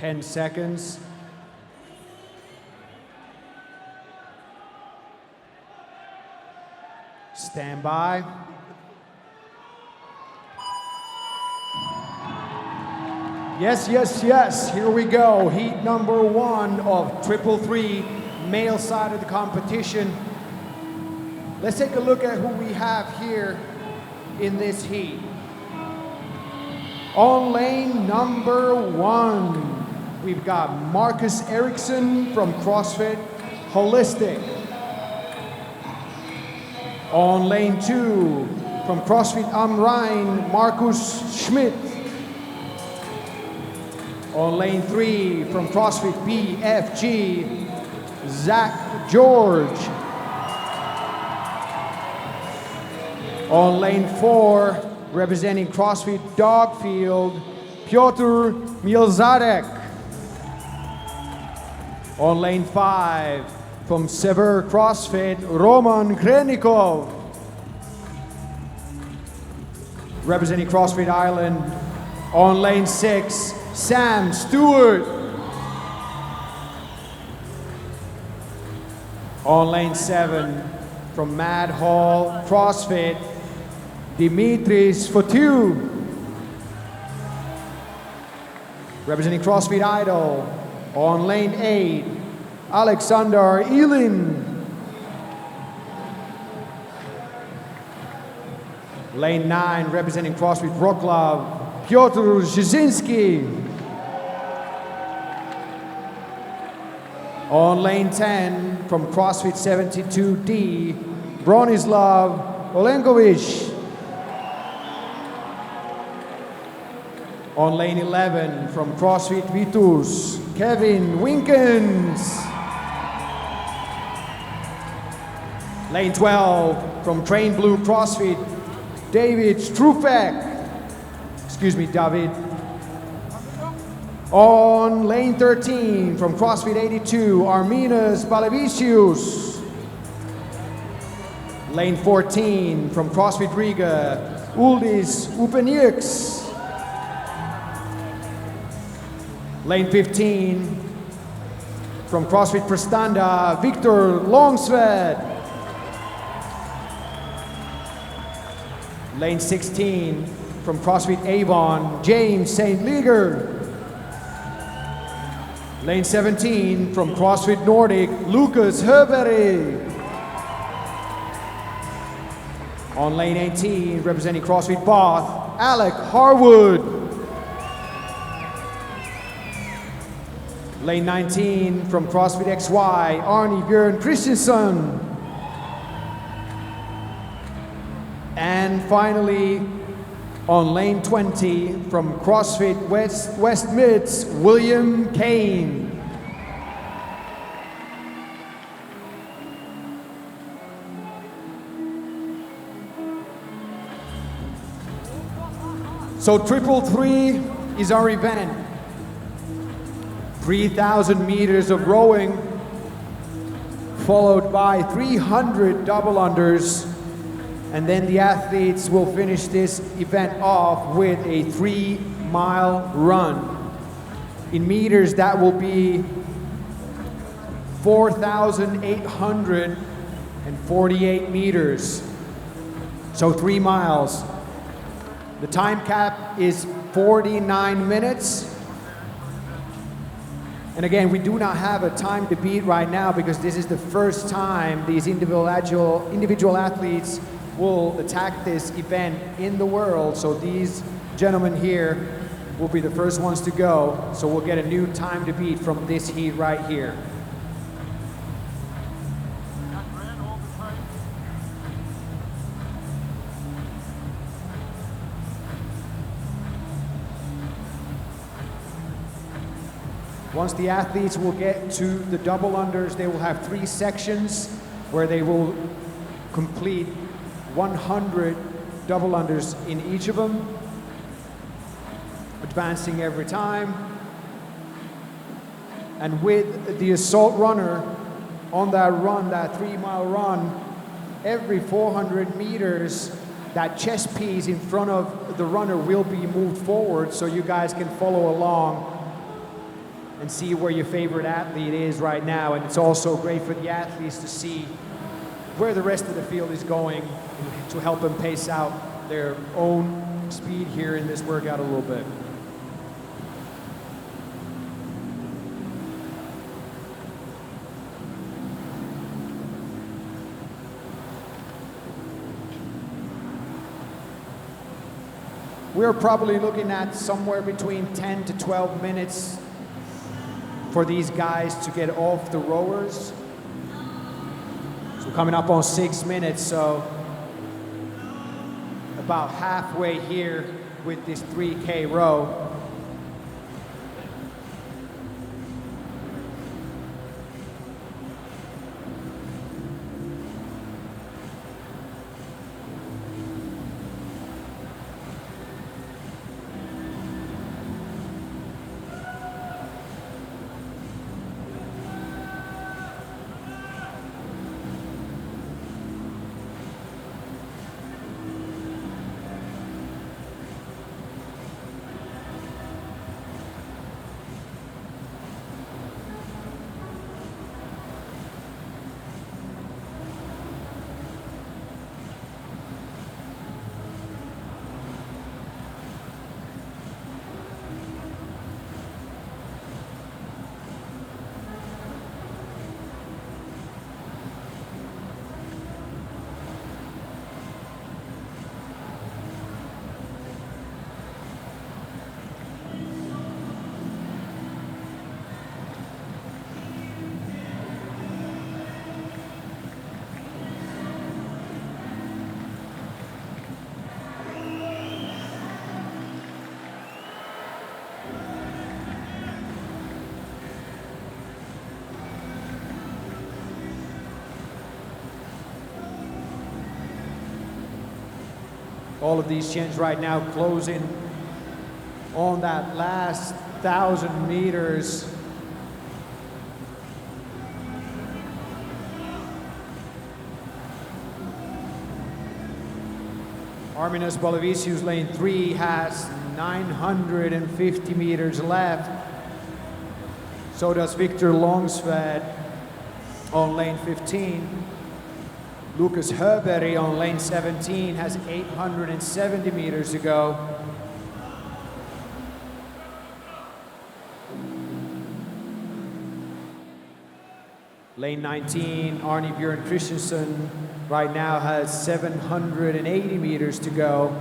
10 seconds. Stand by. Yes, yes, yes, here we go. Heat number 1 of 333, male side of the competition. Let's take a look at who we have here in this heat. On lane number 1, we've got Marcus Eriksson from CrossFit Holistic. On lane 2, from CrossFit am Rhein, Markus Schmidt. On lane 3, from CrossFit BFG, Zach George. On lane 4, representing CrossFit Dogfield, Piotr Mielzadek. On lane 5, from Sever CrossFit, Roman Krenikov. Representing CrossFit Ireland, on lane 6, Sam Stewart. On lane 7, from Mad Hall CrossFit, Dimitris Fotiu. Representing CrossFit Idol, on lane 8, Alexander Ilin. Lane 9, representing CrossFit Wroclaw, Piotr Brzezinski. On lane 10, from CrossFit 72D, Bronislav Olenkovic. On lane 11, from CrossFit Vitus, Kevin Winkens. Lane 12, from Train Blue CrossFit, David Strufek. Excuse me, David. On lane 13, from CrossFit 82, Arminas Balevicius. Lane 14, from CrossFit Riga, Uldis Upenieks. Lane 15, from CrossFit Prestanda, Victor Longsved. Lane 16, from CrossFit Avon, James St. Leger. Lane 17, from CrossFit Nordic, Lucas Herberg. On lane 18, representing CrossFit Bath, Alec Harwood. Lane 19, from CrossFit XY, Arnie Björn Christensen. And finally, on lane 20, from CrossFit West Mids, William Kane. So 333 is our event. 3,000 meters of rowing, followed by 300 double unders, and then the athletes will finish this event off with a 3-mile run. In meters, that will be 4,848 meters. So 3 miles. The time cap is 49 minutes. And again, we do not have a time to beat right now because this is the first time these individual athletes will attack this event in the world. So these gentlemen here will be the first ones to go. So we'll get a new time to beat from this heat right here. Once the athletes will get to the double unders, they will have 3 sections where they will complete 100 double unders in each of them, advancing every time. And with the assault runner on that run, that 3-mile run, every 400 meters, that chest piece in front of the runner will be moved forward so you guys can follow along and see where your favorite athlete is right now. And it's also great for the athletes to see where the rest of the field is going to help them pace out their own speed here in this workout a little bit. We're probably looking at somewhere between 10 to 12 minutes for these guys to get off the rowers. So coming up on 6 minutes, so about halfway here with this 3K row. All of these chins right now closing on that last 1,000 meters. Arminas Bolavicius, lane 3, has 950 meters left. So does Victor Longsved on lane 15. Lucas Herberg on lane 17 has 870 meters to go. Lane 19, Arne Bjørn Christensen right now has 780 meters to go.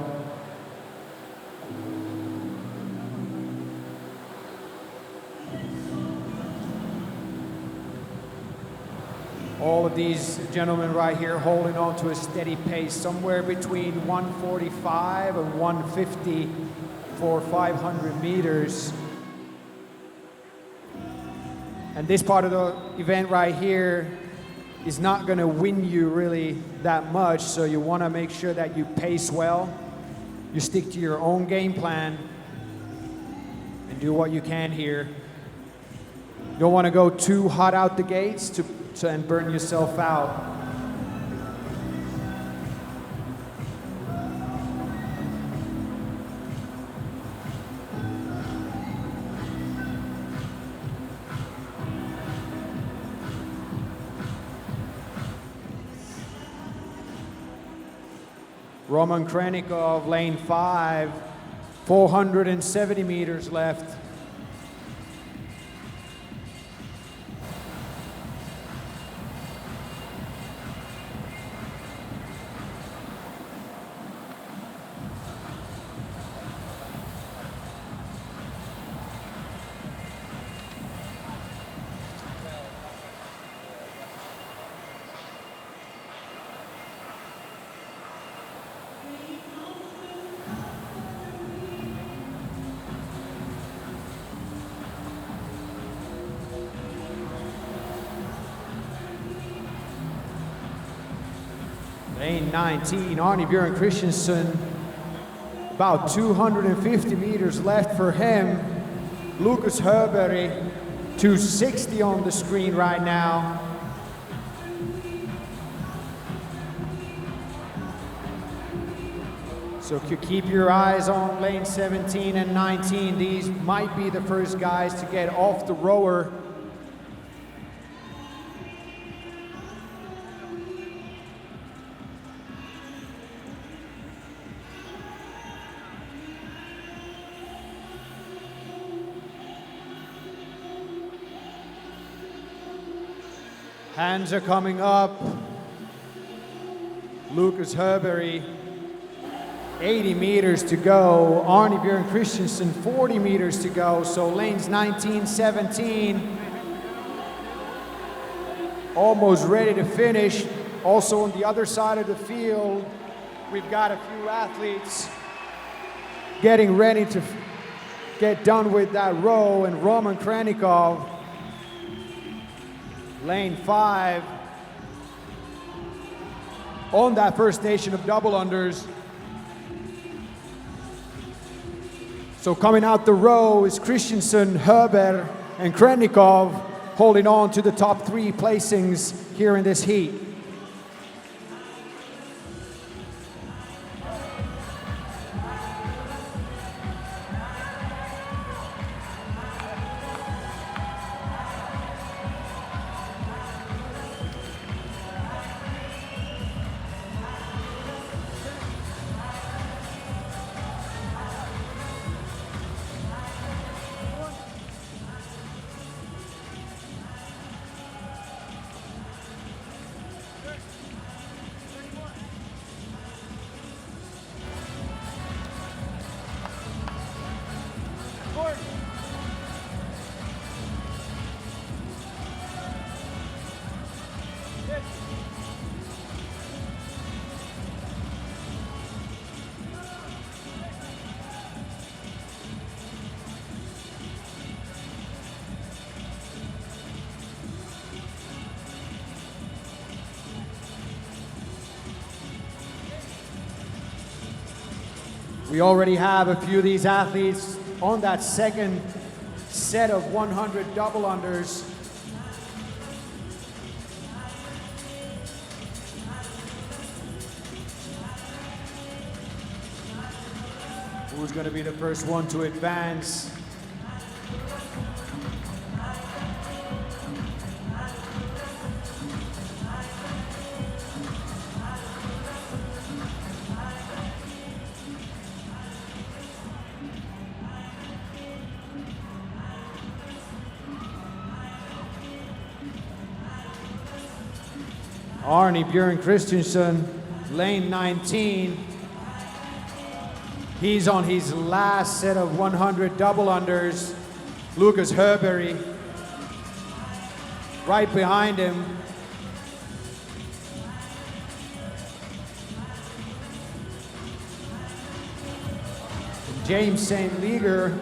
All of these gentlemen right here holding on to a steady pace, somewhere between 145 and 150 for 500 meters. And this part of the event right here is not going to win you really that much, so you want to make sure that you pace well, you stick to your own game plan, and do what you can here. You don't want to go too hot out the gates and burn yourself out. Roman Krenikov, lane 5, 470 meters left. Lane 19, Arne Bjørn Christensen, about 250 meters left for him. Lucas Herberg, 260 on the screen right now. So keep your eyes on lane 17 and 19. These might be the first guys to get off the rower. Hands are coming up. Lucas Herberry, 80 meters to go. Arne Bjørn Christensen, 40 meters to go. So lanes 19, 17, almost ready to finish. Also on the other side of the field, we've got a few athletes getting ready to get done with that row, and Roman Krennikov, lane 5, on that first nation of double unders. So coming out the row is Christensen, Herber, and Krennikov, holding on to the top 3 placings here in this heat. We already have a few of these athletes on that second set of 100 double unders. Who's going to be the first one to advance? Arne Bjørn Christensen, lane 19. He's on his last set of 100 double unders. Lucas Herberry, right behind him. James St. Leger.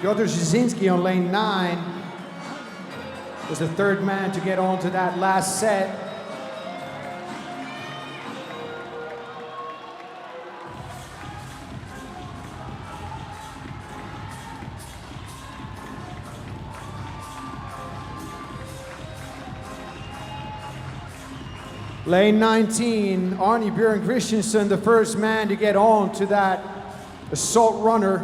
Piotr Szynski on lane 9 was the third man to get on to that last set. Lane 19, Arne Bjørn Christensen, the first man to get on to that assault runner.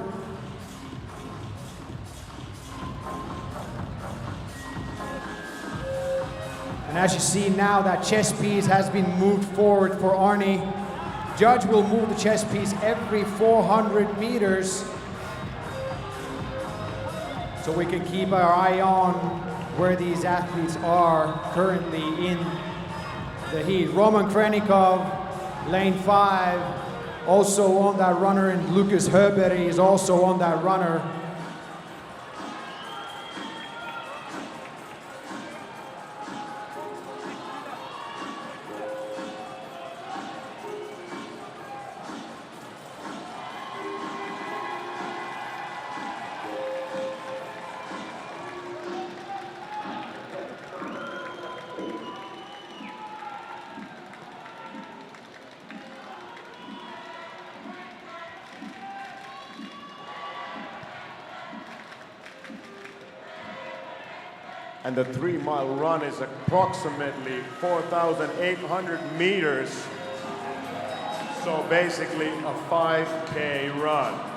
And as you see now, that chest piece has been moved forward for Arne. Judge will move the chest piece every 400 meters, so we can keep our eye on where these athletes are currently in the heat. Roman Krennikov, lane 5, also on that runner, and Lucas Herberry is also on that runner. and the 3-mile run is approximately 4,800 meters. So basically a 5K run.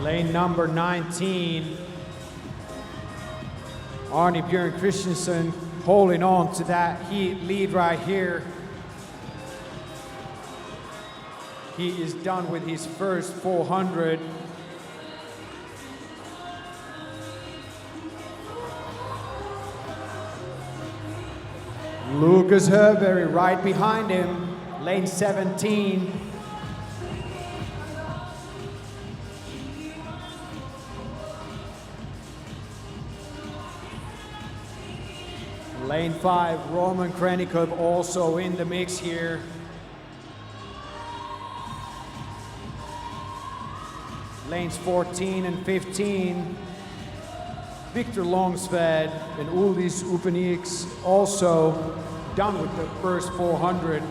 Lane number 19, Arne Bjørn Christensen holding on to that heat lead right here. He is done with his first 400. Lucas Herberry right behind him, lane 17. Lane 5, Roman Krenikov also in the mix here. Lanes 14 and 15, Victor Longsved and Uldis Upenieks also done with the first 400.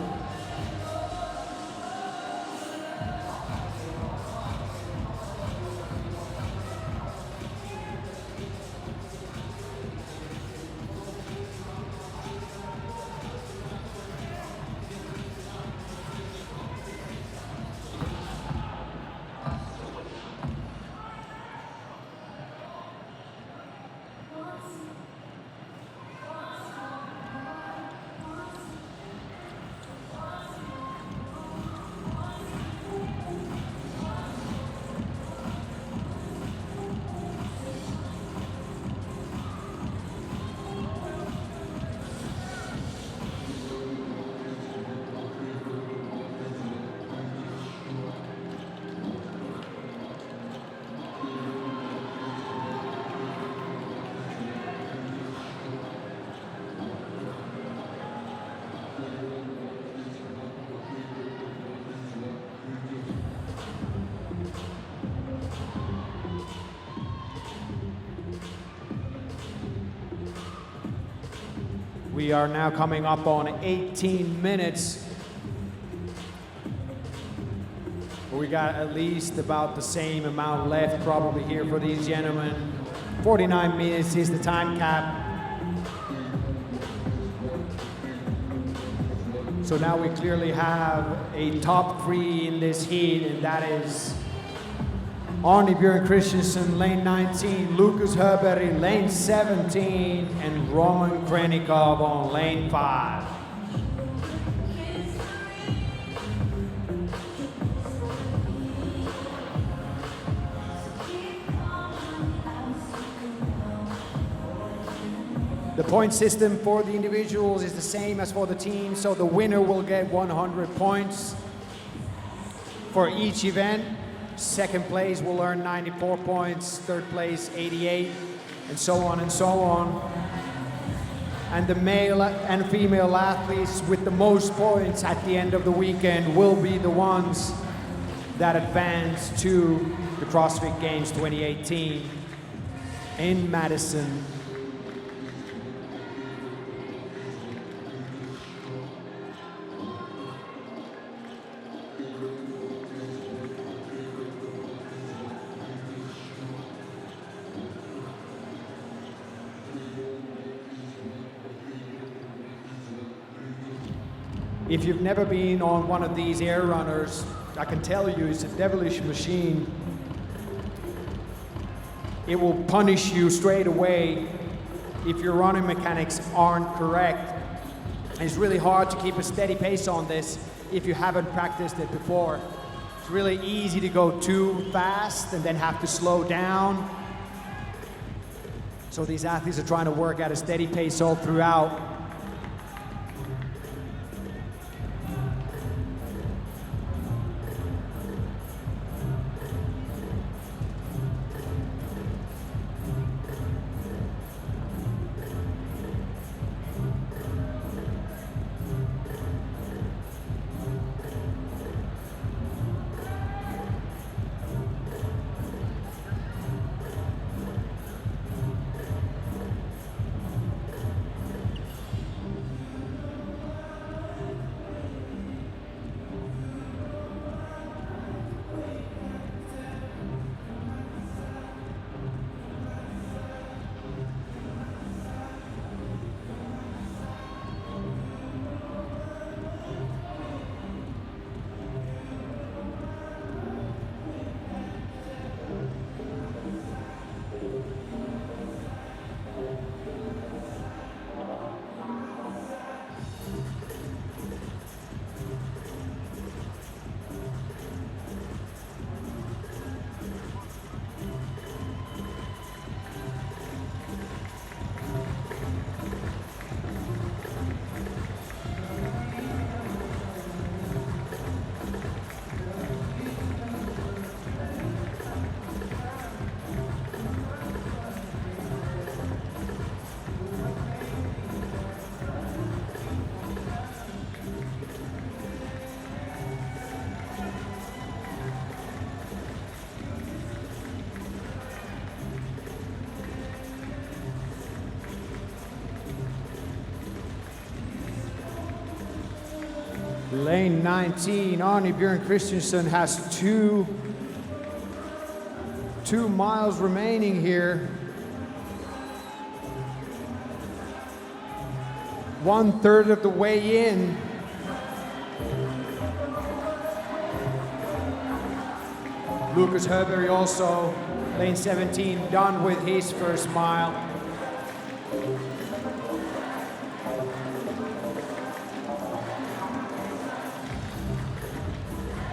We are now coming up on 18 minutes. We got at least about the same amount left probably here for these gentlemen. 49 minutes is the time cap. So now we clearly have a top 3 in this heat, and that is Arne Bjørn Christensen, lane 19, Lucas Herberry, lane 17, and Roman Krenikov on lane 5. The point system for the individuals is the same as for the team, so the winner will get 100 points for each event. Second place will earn 94 points, third place 88, and so on and so on. And the male and female athletes with the most points at the end of the weekend will be the ones that advance to the CrossFit Games 2018 in Madison. If you've never been on one of these air runners, I can tell you it's a devilish machine. It will punish you straight away if your running mechanics aren't correct. It's really hard to keep a steady pace on this if you haven't practiced it before. It's really easy to go too fast and then have to slow down. So these athletes are trying to work at a steady pace all throughout. Lane 19, Arne Bjørn Christensen has two miles remaining here. 1/3 of the way in. Lucas Herberg also, lane 17, done with his first mile.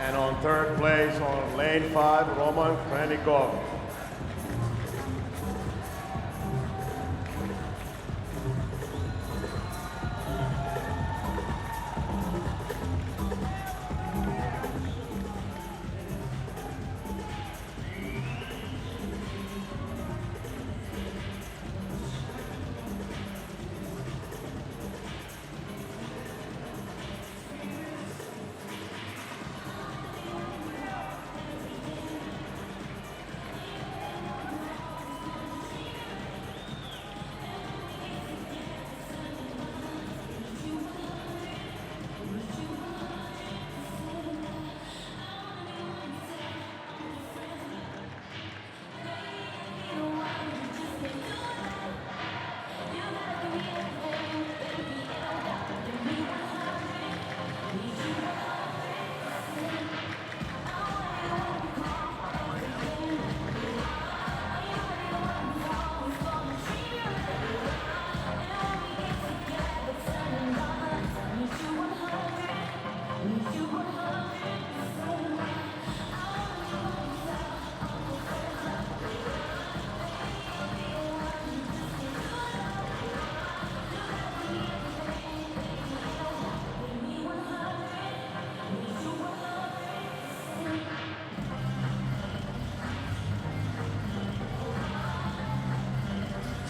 And on third place on lane 5, Roman Krenikov.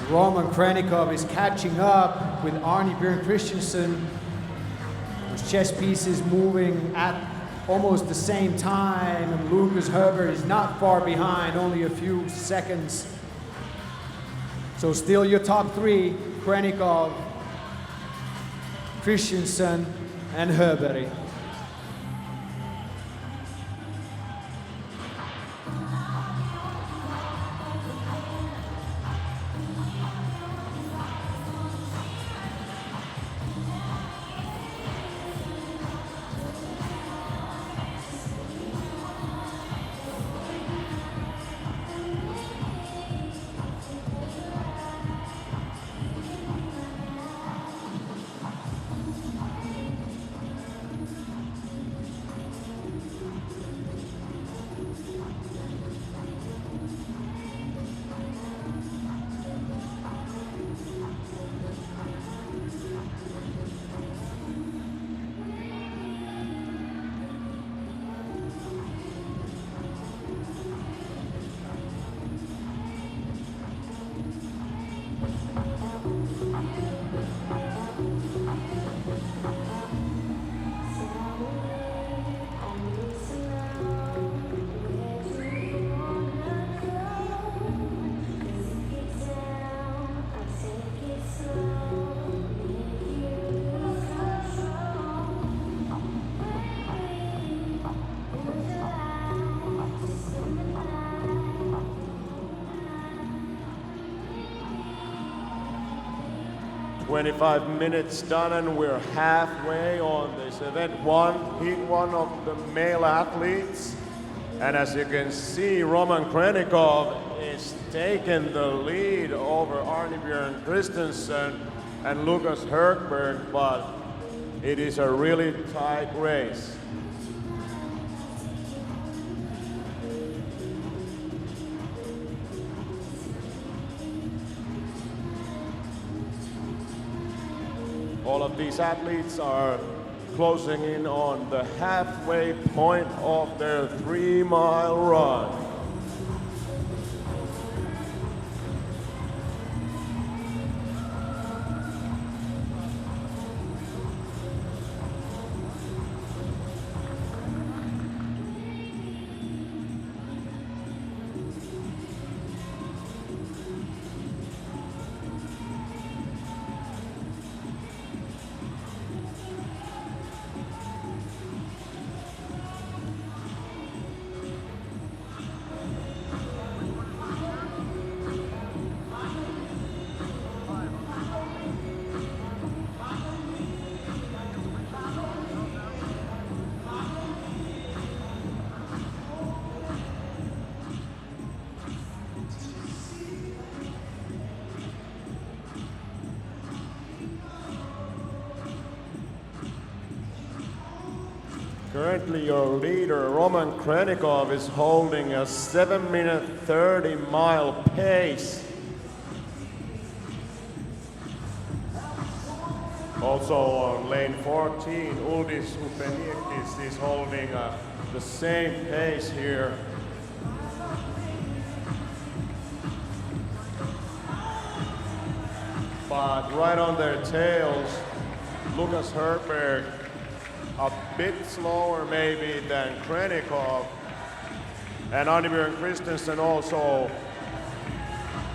Roman Krenikov is catching up with Arne Bjørn Christensen. His chess piece is moving at almost the same time, and Lucas Herberg is not far behind, only a few seconds. So still your top three, Krenikov, Christensen, and Herberg. 25 minutes done and we're halfway on this event heat one of the male athletes. And as you can see, Roman Krenikov is taking the lead over Arne Christensen and Lucas Herkberg, but it is a really tight race. All of these athletes are closing in on the halfway point of their 3-mile run. Currently your leader, Roman Krenikov, is holding a 7-minute 30-mile pace. Also on lane 14, Uldis Upeniekis is holding the same pace here. But right on their tails, Lucas Herkberg, a bit slower maybe than Krenikov, and Arne Christensen also,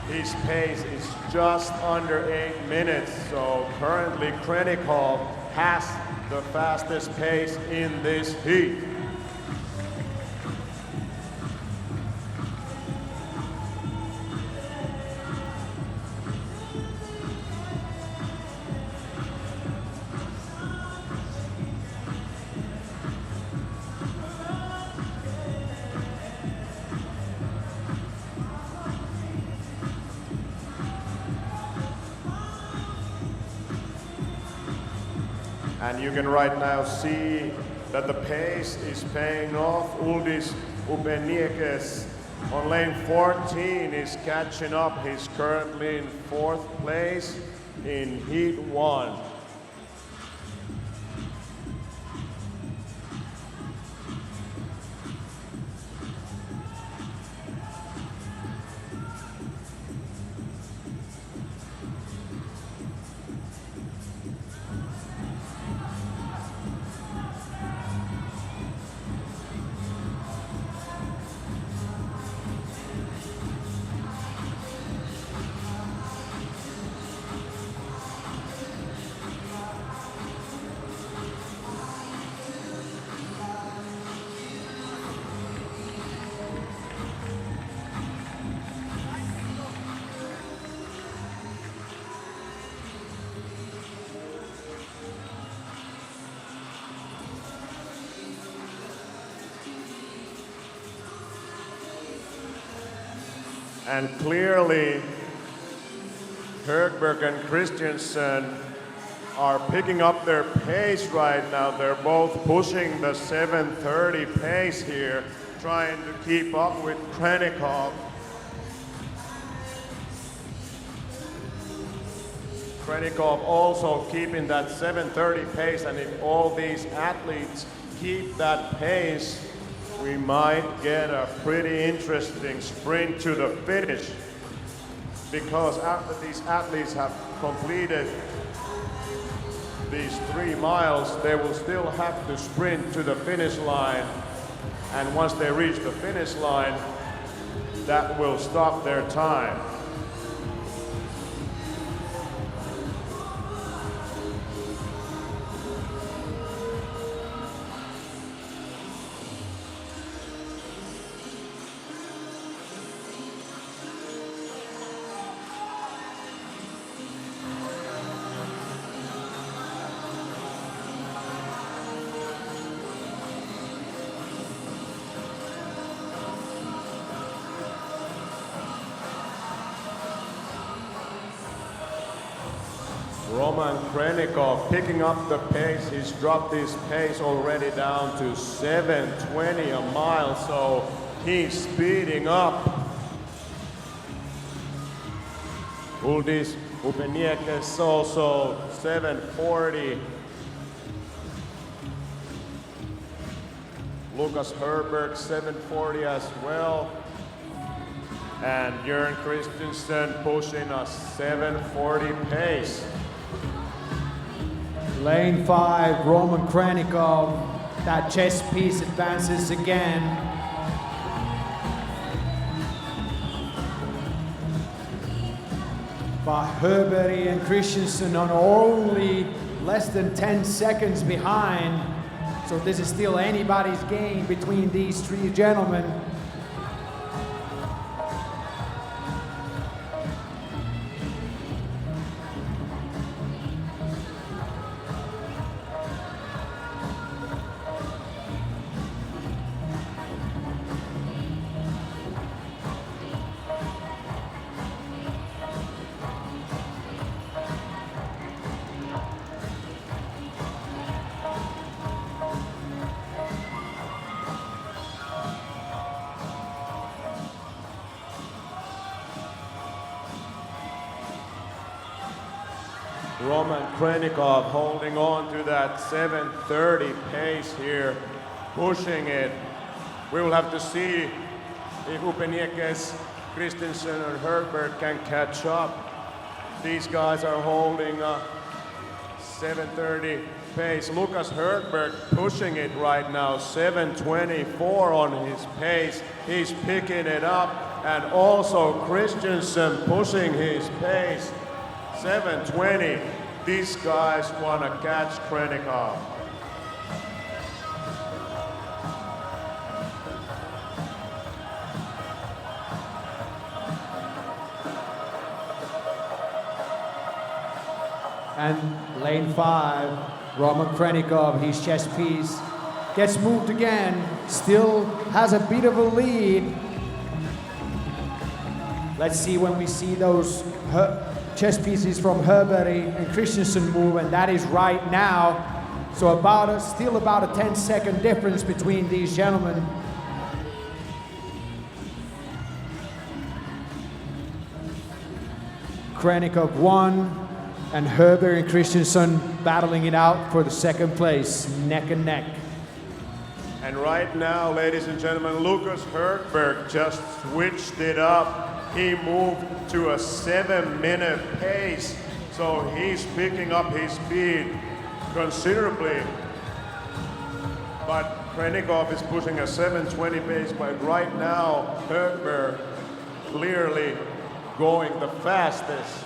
his pace is just under 8 minutes, so currently Krenikov has the fastest pace in this heat. And you can right now see that the pace is paying off. Uldis Upeniekis on lane 14 is catching up. He's currently in 4th place in heat 1. And clearly, Herkberg and Christensen are picking up their pace right now. They're both pushing the 7:30 pace here, trying to keep up with Krenikov. Krenikov also keeping that 7:30 pace, and if all these athletes keep that pace, we might get a pretty interesting sprint to the finish, because after these athletes have completed these 3 miles, they will still have to sprint to the finish line, and once they reach the finish line, that will stop their time. Roman Krenikov picking up the pace. He's dropped his pace already down to 7:20 a mile, so he's speeding up. Uldis Upeniekes also 7:40. Lucas Herbert 7:40 as well. And Jörn Christensen pushing a 7:40 pace. Lane 5, Roman Krenikov. That chest piece advances again. But Herbert and Christensen are only less than 10 seconds behind. So this is still anybody's game between these three gentlemen. Roman Krenikov holding on to that 7:30 pace here, pushing it. We will have to see if Upeniekes, Christensen and Herbert can catch up. These guys are holding a 7:30 pace. Lucas Herbert pushing it right now, 7:24 on his pace. He's picking it up, and also Christensen pushing his pace. 7:20. These guys want to catch Krenikov. And lane 5, Roman Krenikov, his chest piece, gets moved again, still has a bit of a lead. Let's see when we see those chess pieces from Herbert and Christensen move, and that is right now. So still about a 10-second difference between these gentlemen. Krenikov won, and Herbert and Christensen battling it out for the second place, neck and neck. And right now, ladies and gentlemen, Lucas Herbert just switched it up. He moved to a 7-minute pace, so he's picking up his speed considerably. But Krenikov is pushing a 7:20 pace, but right now, Herbert clearly going the fastest.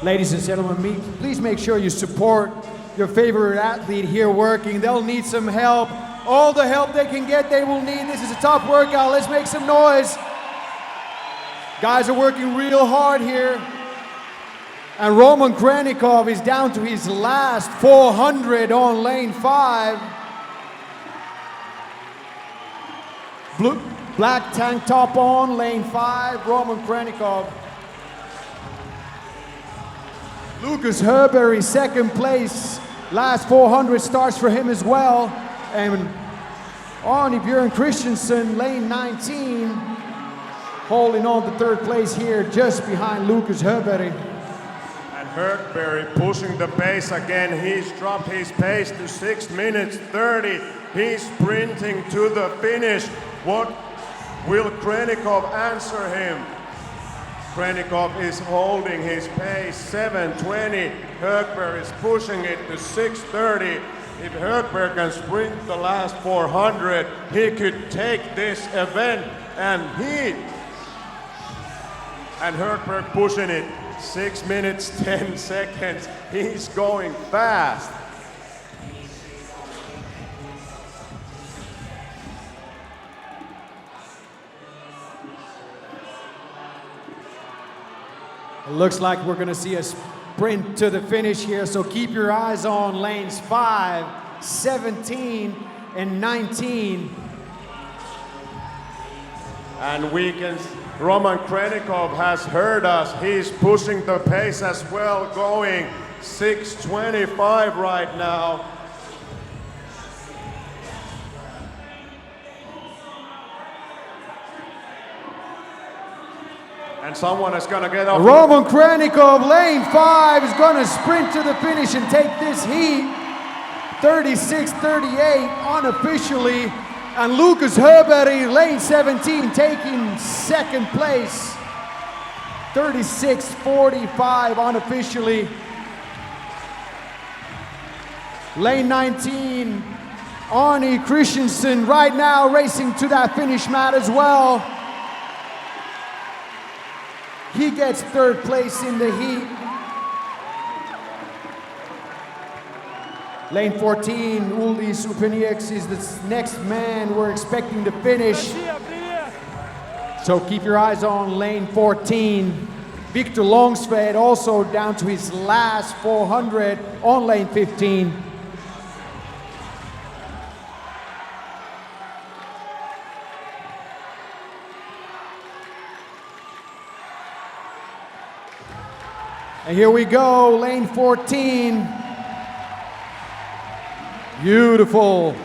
Ladies and gentlemen, please make sure you support your favorite athlete here working. They'll need some help. All the help they can get, they will need. This is a tough workout. Let's make some noise. Guys are working real hard here. And Roman Krenikov is down to his last 400 on lane 5. Black tank top on, lane 5, Roman Krenikov. Lucas Herbert is second place. Last 400 starts for him as well. And Arne Björn Christensen, lane 19, holding on to third place here, just behind Lucas Herbert. And Herbert pushing the pace again. He's dropped his pace to 6 minutes 30. He's sprinting to the finish. What will Krenikov answer him? Krenikov is holding his pace, 7:20. Herbert is pushing it to 6:30. If Herbert can sprint the last 400, he could take this event, and and Herberg pushing it. 6 minutes, 10 seconds. He's going fast. It looks like we're gonna see a sprint to the finish here, so keep your eyes on lanes 5, 17, and 19. And Roman Krenikov has heard us. He's pushing the pace as well, going 6:25 right now. And someone is gonna get off. Roman Krenikov, lane 5, is gonna sprint to the finish and take this heat. 36-38 unofficially. And Lucas Herberg, lane 17, taking second place. 36-45 unofficially. Lane 19, Arne Christensen right now racing to that finish mat as well. He gets third place in the heat. Lane 14, Uldis Upenieks is the next man we're expecting to finish. So keep your eyes on lane 14. Victor Longsved also down to his last 400 on lane 15. And here we go, lane 14. Beautiful.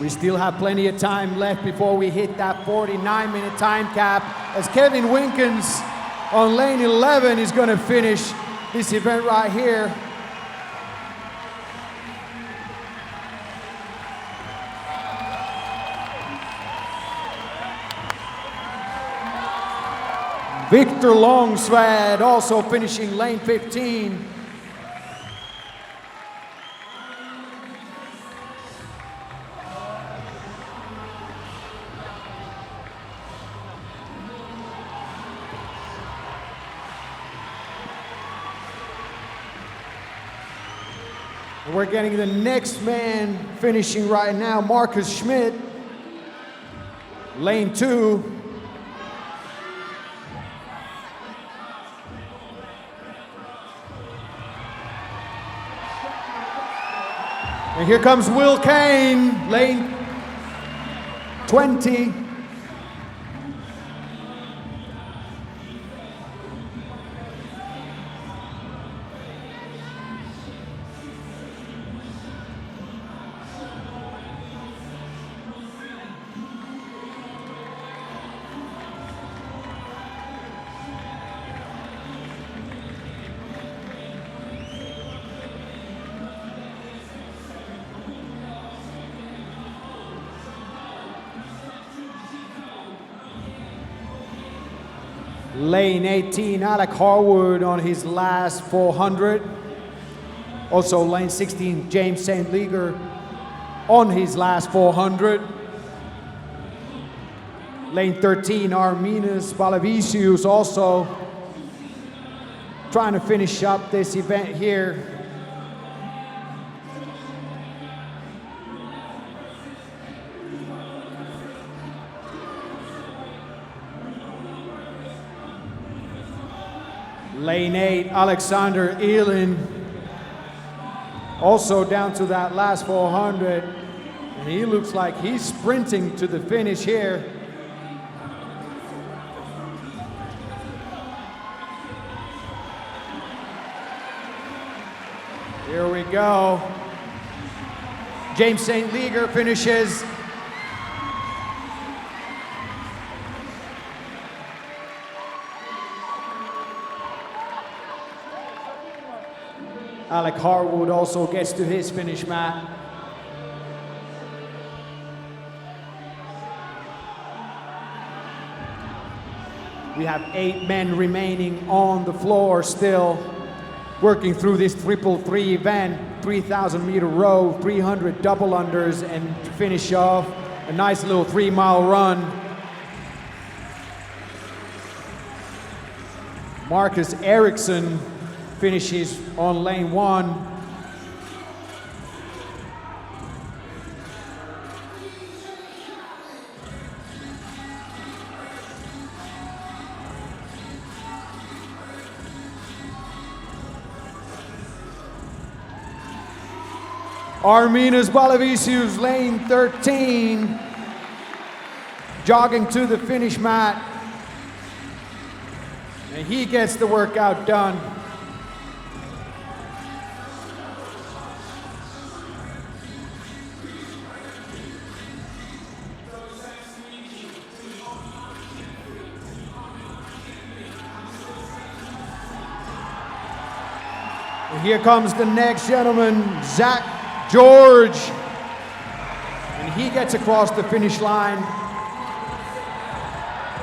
We still have plenty of time left before we hit that 49-minute time cap, as Kevin Winkens on lane 11 is going to finish this event right here. Victor Longsved also finishing lane 15. We're getting the next man finishing right now, Marcus Schmidt, lane 2. And here comes Will Kane, lane 20. Lane 18, Alec Harwood on his last 400. Also lane 16, James St. Leger on his last 400. Lane 13, Arminas Balavisius also trying to finish up this event here. Lane 8, Alexander Elin, also down to that last 400. And he looks like he's sprinting to the finish here. Here we go. James St. Leger finishes. Alec Harwood also gets to his finish mat. We have 8 men remaining on the floor still, working through this 333 event, 3,000 meter row, 300 double unders, and to finish off a nice little 3-mile run. Marcus Eriksson finishes on lane 1. Arminas Balavisius, lane 13, jogging to the finish mat, and he gets the workout done. And here comes the next gentleman, Zach George, and he gets across the finish line.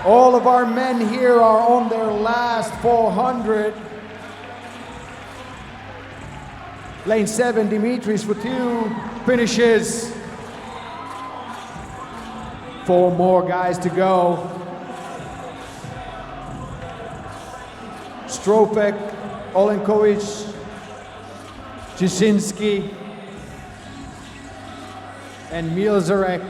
All of our men here are on their last 400. Lane 7, Dimitris Fotiu finishes. 4 more guys to go. Stropek, Olenkovic, Jasinski, and Mielzarek.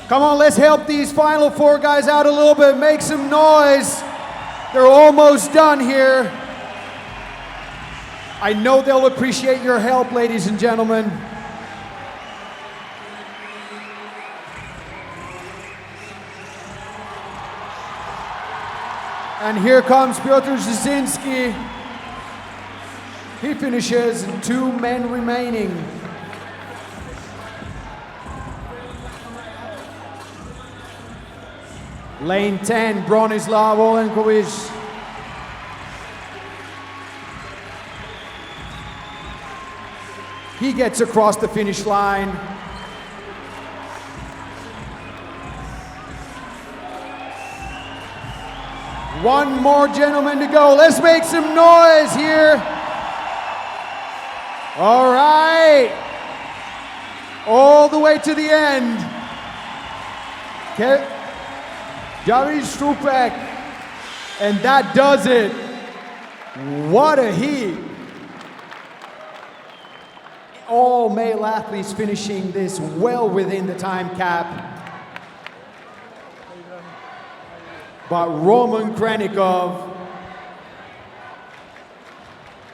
Come on, let's help these final 4 guys out a little bit. Make some noise. They're almost done here. I know they'll appreciate your help, ladies and gentlemen. And here comes Piotr Jasinski. He finishes, and 2 men remaining. Lane 10, Bronislav Olenkovic. He gets across the finish line. One more gentleman to go. Let's make some noise here. All right. All the way to the end. Okay. Javi Strupek. And that does it. What a heat. All male athletes finishing this well within the time cap. But Roman Krenikov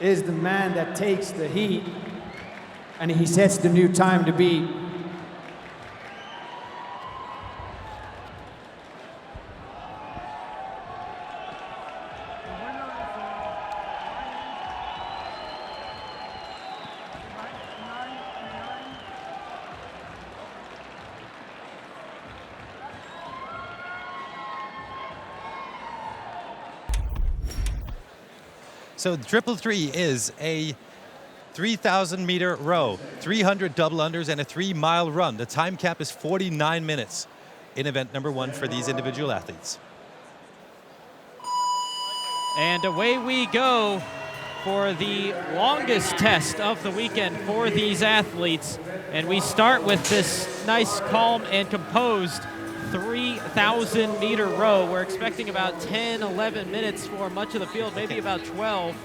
is the man that takes the heat, and he sets the new time to beat. So the 333 is a 3,000 meter row, 300 double unders, and a 3-mile run. The time cap is 49 minutes in event number 1 for these individual athletes. And away we go for the longest test of the weekend for these athletes. And we start with this nice, calm, and composed 3,000 meter row. We're expecting about 10, 11 minutes for much of the field, maybe about 12.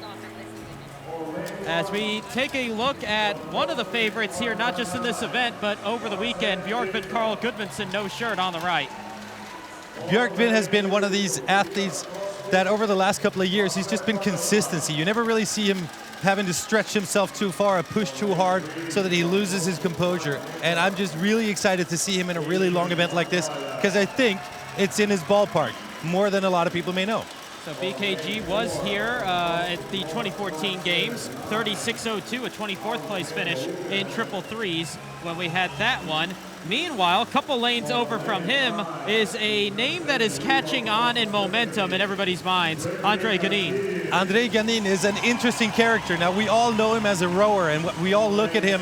As we take a look at one of the favorites here, not just in this event, but over the weekend, Björkman Carl Gudmundsson, no shirt on the right. Björkman has been one of these athletes that over the last couple of years, he's just been consistency. You never really see him having to stretch himself too far or push too hard so that he loses his composure. And I'm just really excited to see him in a really long event like this, because I think it's in his ballpark, more than a lot of people may know. So BKG was here at the 2014 games, 36.02, a 24th place finish in triple threes when we had that one. Meanwhile, a couple lanes over from him is a name that is catching on in momentum in everybody's minds, Andre Ganin. Andre Ganin is an interesting character. Now, we all know him as a rower, and we all look at him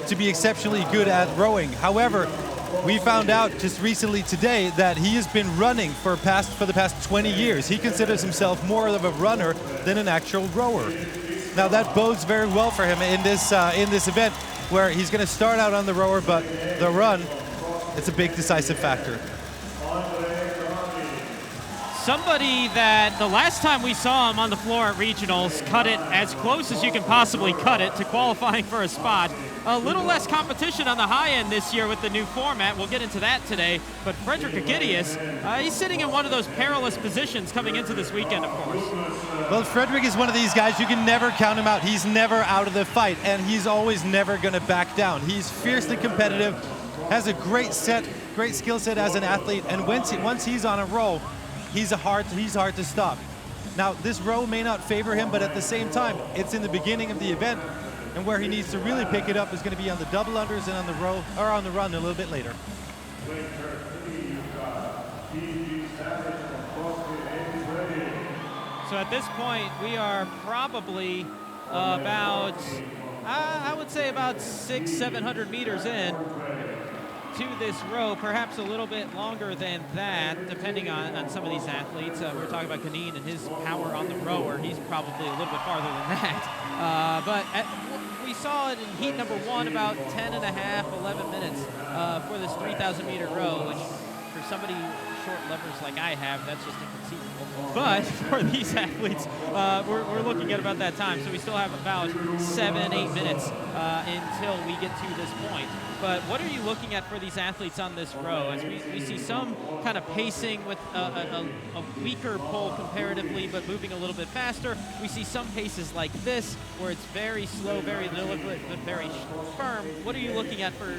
to be exceptionally good at rowing. However, we found out just recently today that he has been running for the past 20 years. He considers himself more of a runner than an actual rower. Now, that bodes very well for him in this event, where he's going to start out on the rower, but the run, it's a big decisive factor. Somebody that the last time we saw him on the floor at regionals cut it as close as you can possibly cut it to qualifying for a spot. A little less competition on the high end this year with the new format. We'll get into that today. But Frederick Agidius, he's sitting in one of those perilous positions coming into this weekend, of course. Well, Frederick is one of these guys, you can never count him out. He's never out of the fight, and he's always never going to back down. He's fiercely competitive, has a great skill set as an athlete, and once he's on a roll, he's hard to stop. Now, this row may not favor him, but at the same time, it's in the beginning of the event, and where he needs to really pick it up is going to be on the double unders and on the row, or on the run a little bit later. So at this point, we are probably about, I would say about 600-700 meters in to this row, perhaps a little bit longer than that, depending on some of these athletes. We're talking about Ganin and his power on the rower. He's probably a little bit farther than that. But we saw it in heat number 1, about 10 and a half, 11 minutes for this 3,000 meter row, which for somebody short levers like I have, that's just inconceivable. But for these athletes, we're looking at about that time. So we still have about 7-8 minutes until we get to this point. But what are you looking at for these athletes on this row? As we see some kind of pacing with a weaker pull comparatively, but moving a little bit faster. We see some paces like this, where it's very slow, very deliberate, but very firm. What are you looking at for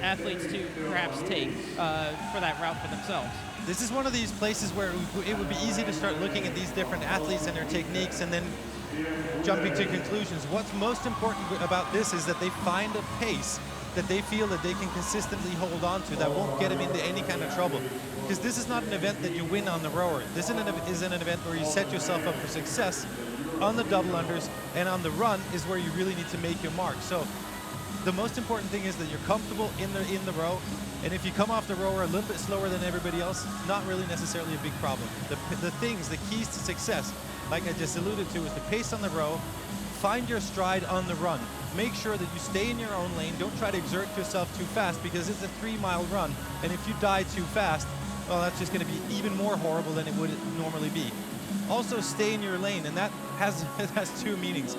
athletes to perhaps take for that route for themselves? This is one of these places where it would be easy to start looking at these different athletes and their techniques and then jumping to conclusions. What's most important about this is that they find a pace that they feel that they can consistently hold on to, that won't get them into any kind of trouble. Because this is not an event that you win on the rower. This isn't an event where you set yourself up for success. On the double unders and on the run is where you really need to make your mark. So the most important thing is that you're comfortable in the row, and if you come off the rower a little bit slower than everybody else, not really necessarily a big problem. The keys to success, like I just alluded to, is the pace on the row, find your stride on the run. Make sure that you stay in your own lane. Don't try to exert yourself too fast, because it's a 3-mile run, and if you die too fast, well, that's just going to be even more horrible than it would normally be. Also, stay in your lane, and that has two meanings.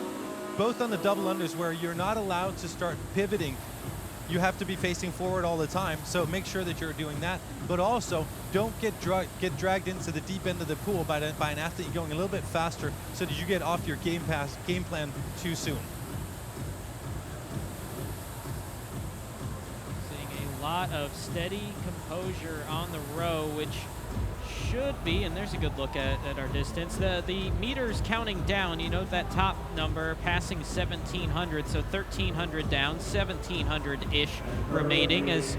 Both on the double unders, where you're not allowed to start pivoting. You have to be facing forward all the time, so make sure that you're doing that. But also, don't get dragged into the deep end of the pool by an athlete going a little bit faster, so that you get off your game plan too soon. Seeing a lot of steady composure on the row, which should be, and there's a good look at our distance. The meters counting down, you know, that top number passing 1,700, so 1,300 down, 1,700-ish remaining, is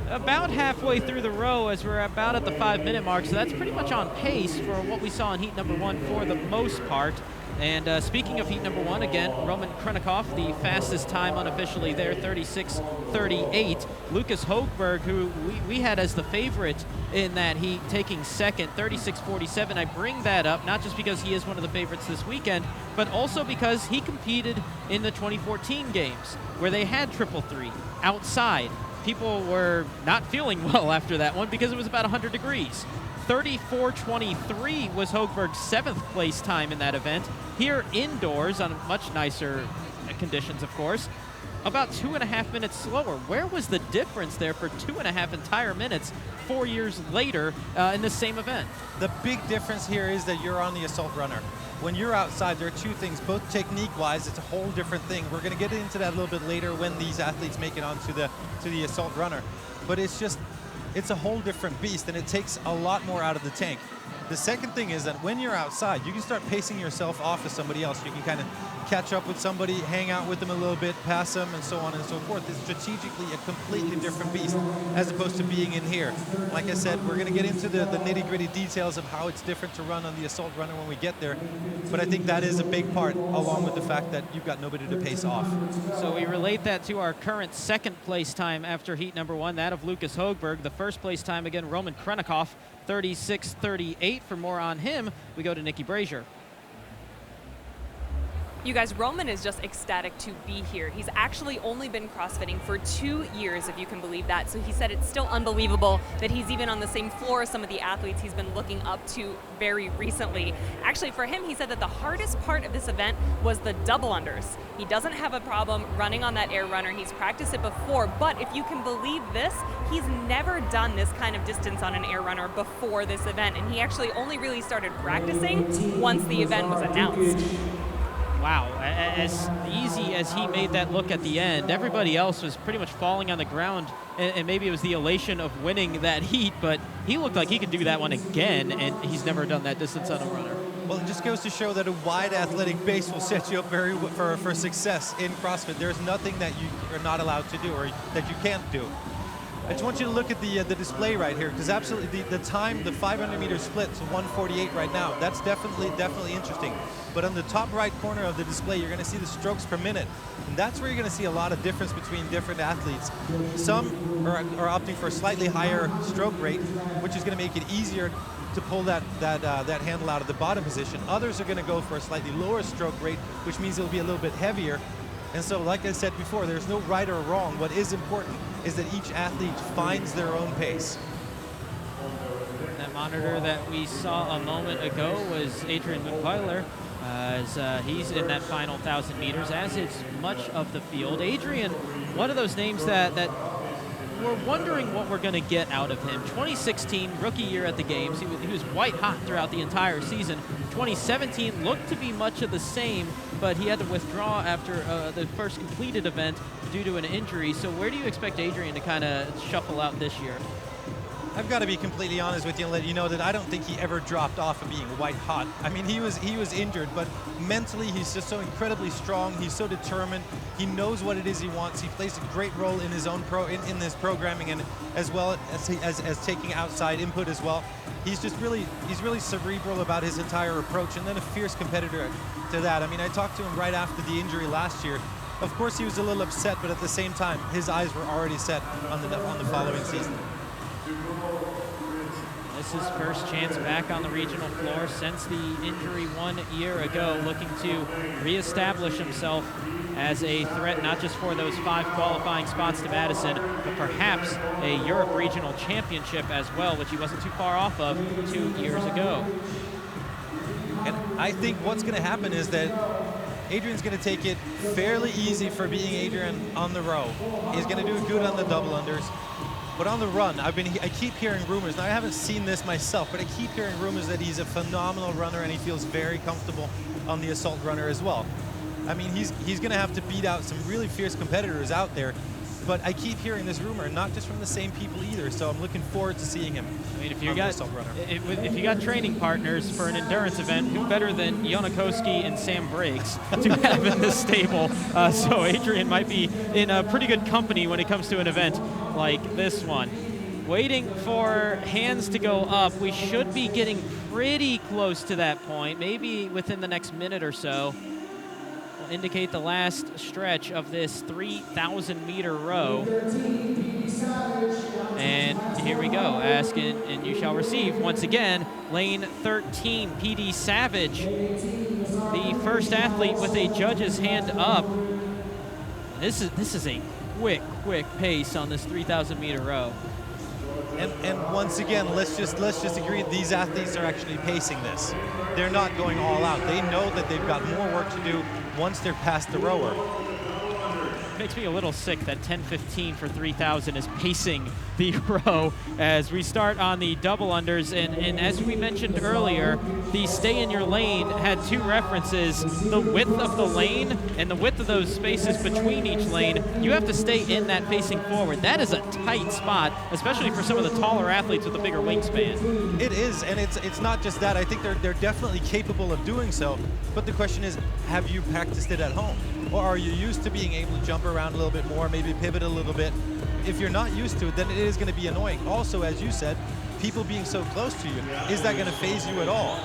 about halfway through the row as we're about at the 5-minute mark, so that's pretty much on pace for what we saw in heat number 1 for the most part. And speaking of heat number 1, again, Roman Krenikov, the fastest time unofficially there, 36:38. Lucas Högberg, who we had as the favorite in that heat, taking second, 36:47. I bring that up not just because he is one of the favorites this weekend, but also because he competed in the 2014 games where they had triple three outside. People were not feeling well after that one because it was about 100 degrees. 34:23 was Högberg's 7th place time in that event. Here indoors on much nicer conditions, of course, about 2.5 minutes slower. Where was the difference there for 2.5 entire minutes 4 years later in the same event? The big difference here is that you're on the assault runner. When you're outside, there are two things, both technique-wise, it's a whole different thing. We're gonna get into that a little bit later when these athletes make it onto the assault runner. But it's a whole different beast, and it takes a lot more out of the tank. The second thing is that when you're outside, you can start pacing yourself off of somebody else. You can kind of catch up with somebody, hang out with them a little bit, pass them, and so on and so forth. It's strategically a completely different beast as opposed to being in here. Like I said, we're going to get into the nitty-gritty details of how it's different to run on the assault runner when we get there. But I think that is a big part, along with the fact that you've got nobody to pace off. So we relate that to our current second place time after heat number 1, that of Lucas Högberg. The first place time, again, Roman Krennikov, 36:38. For more on him, we go to Nicky Brazier. You guys, Roman is just ecstatic to be here. He's actually only been CrossFitting for 2 years, if you can believe that. So he said it's still unbelievable that he's even on the same floor as some of the athletes he's been looking up to very recently. Actually, for him, he said that the hardest part of this event was the double unders. He doesn't have a problem running on that air runner. He's practiced it before, but if you can believe this, he's never done this kind of distance on an air runner before this event, and he actually only really started practicing once the event was announced. Wow, as easy as he made that look at the end, everybody else was pretty much falling on the ground, and maybe it was the elation of winning that heat, but he looked like he could do that one again, and he's never done that distance on a runner. Well, it just goes to show that a wide athletic base will set you up for success in CrossFit. There's nothing that you are not allowed to do or that you can't do. I just want you to look at the display right here, because absolutely the time, the 500-meter split to 1:48 right now. That's definitely interesting. But on the top right corner of the display, you're going to see the strokes per minute, and that's where you're going to see a lot of difference between different athletes. Some are opting for a slightly higher stroke rate, which is going to make it easier to pull that handle out of the bottom position. Others are going to go for a slightly lower stroke rate, which means it'll be a little bit heavier. And so, like I said before, there's no right or wrong. What is important is that each athlete finds their own pace. That monitor that we saw a moment ago was Adrian Tyler, as he's in that final 1,000 meters, as is much of the field. Adrian, one of those names that we're wondering what we're going to get out of him. 2016, rookie year at the games. He was white hot throughout the entire season. 2017 looked to be much of the same, but he had to withdraw after the first completed event due to an injury. So where do you expect Adrian to kind of shuffle out this year? I've got to be completely honest with you and let you know that I don't think he ever dropped off of being white hot. I mean, he was injured, but mentally he's just so incredibly strong. He's so determined. He knows what it is he wants. He plays a great role in his own in this programming, and as well as taking outside input as well. He's really cerebral about his entire approach, and then a fierce competitor to that. I mean, I talked to him right after the injury last year. Of course, he was a little upset, but at the same time, his eyes were already set on the following season. This is first chance back on the regional floor since the injury 1 year ago, looking to reestablish himself as a threat not just for those 5 qualifying spots to Madison, but perhaps a Europe Regional Championship as well, which he wasn't too far off of 2 years ago. And I think what's going to happen is that Adrian's going to take it fairly easy for being Adrian on the row. He's going to do good on the double unders. But on the run, I keep hearing rumors. Now, I haven't seen this myself, but I keep hearing rumors that he's a phenomenal runner and he feels very comfortable on the assault runner as well. I mean, he's going to have to beat out some really fierce competitors out there. But I keep hearing this rumor, not just from the same people either. So I'm looking forward to seeing him. I mean, if you got training partners for an endurance event, who better than Janikowski and Sam Briggs to have in this stable? So Adrian might be in a pretty good company when it comes to an event like this one. Waiting for hands to go up. We should be getting pretty close to that point, maybe within the next minute or so. Will indicate the last stretch of this 3,000-meter row. And here we go. Ask and you shall receive. Once again, lane 13, PD Savage, the first athlete with a judge's hand up. This is a quick pace on this 3,000-meter row. And once again, let's just agree these athletes are actually pacing this. They're not going all out. They know that they've got more work to do once they're past the rower. makes me a little sick that 10:15 for 3,000 is pacing the row as we start on the double unders. And as we mentioned earlier, the stay in your lane had two references: the width of the lane and the width of those spaces between each lane. You have to stay in that facing forward. That is a tight spot, especially for some of the taller athletes with a bigger wingspan. It is, and it's not just that. I think they're definitely capable of doing so. But the question is, have you practiced it at home? Or are you used to being able to jump around a little bit more, maybe pivot a little bit? If you're not used to it, then it is going to be annoying. Also, as you said, people being so close to you, is that going to phase you at all?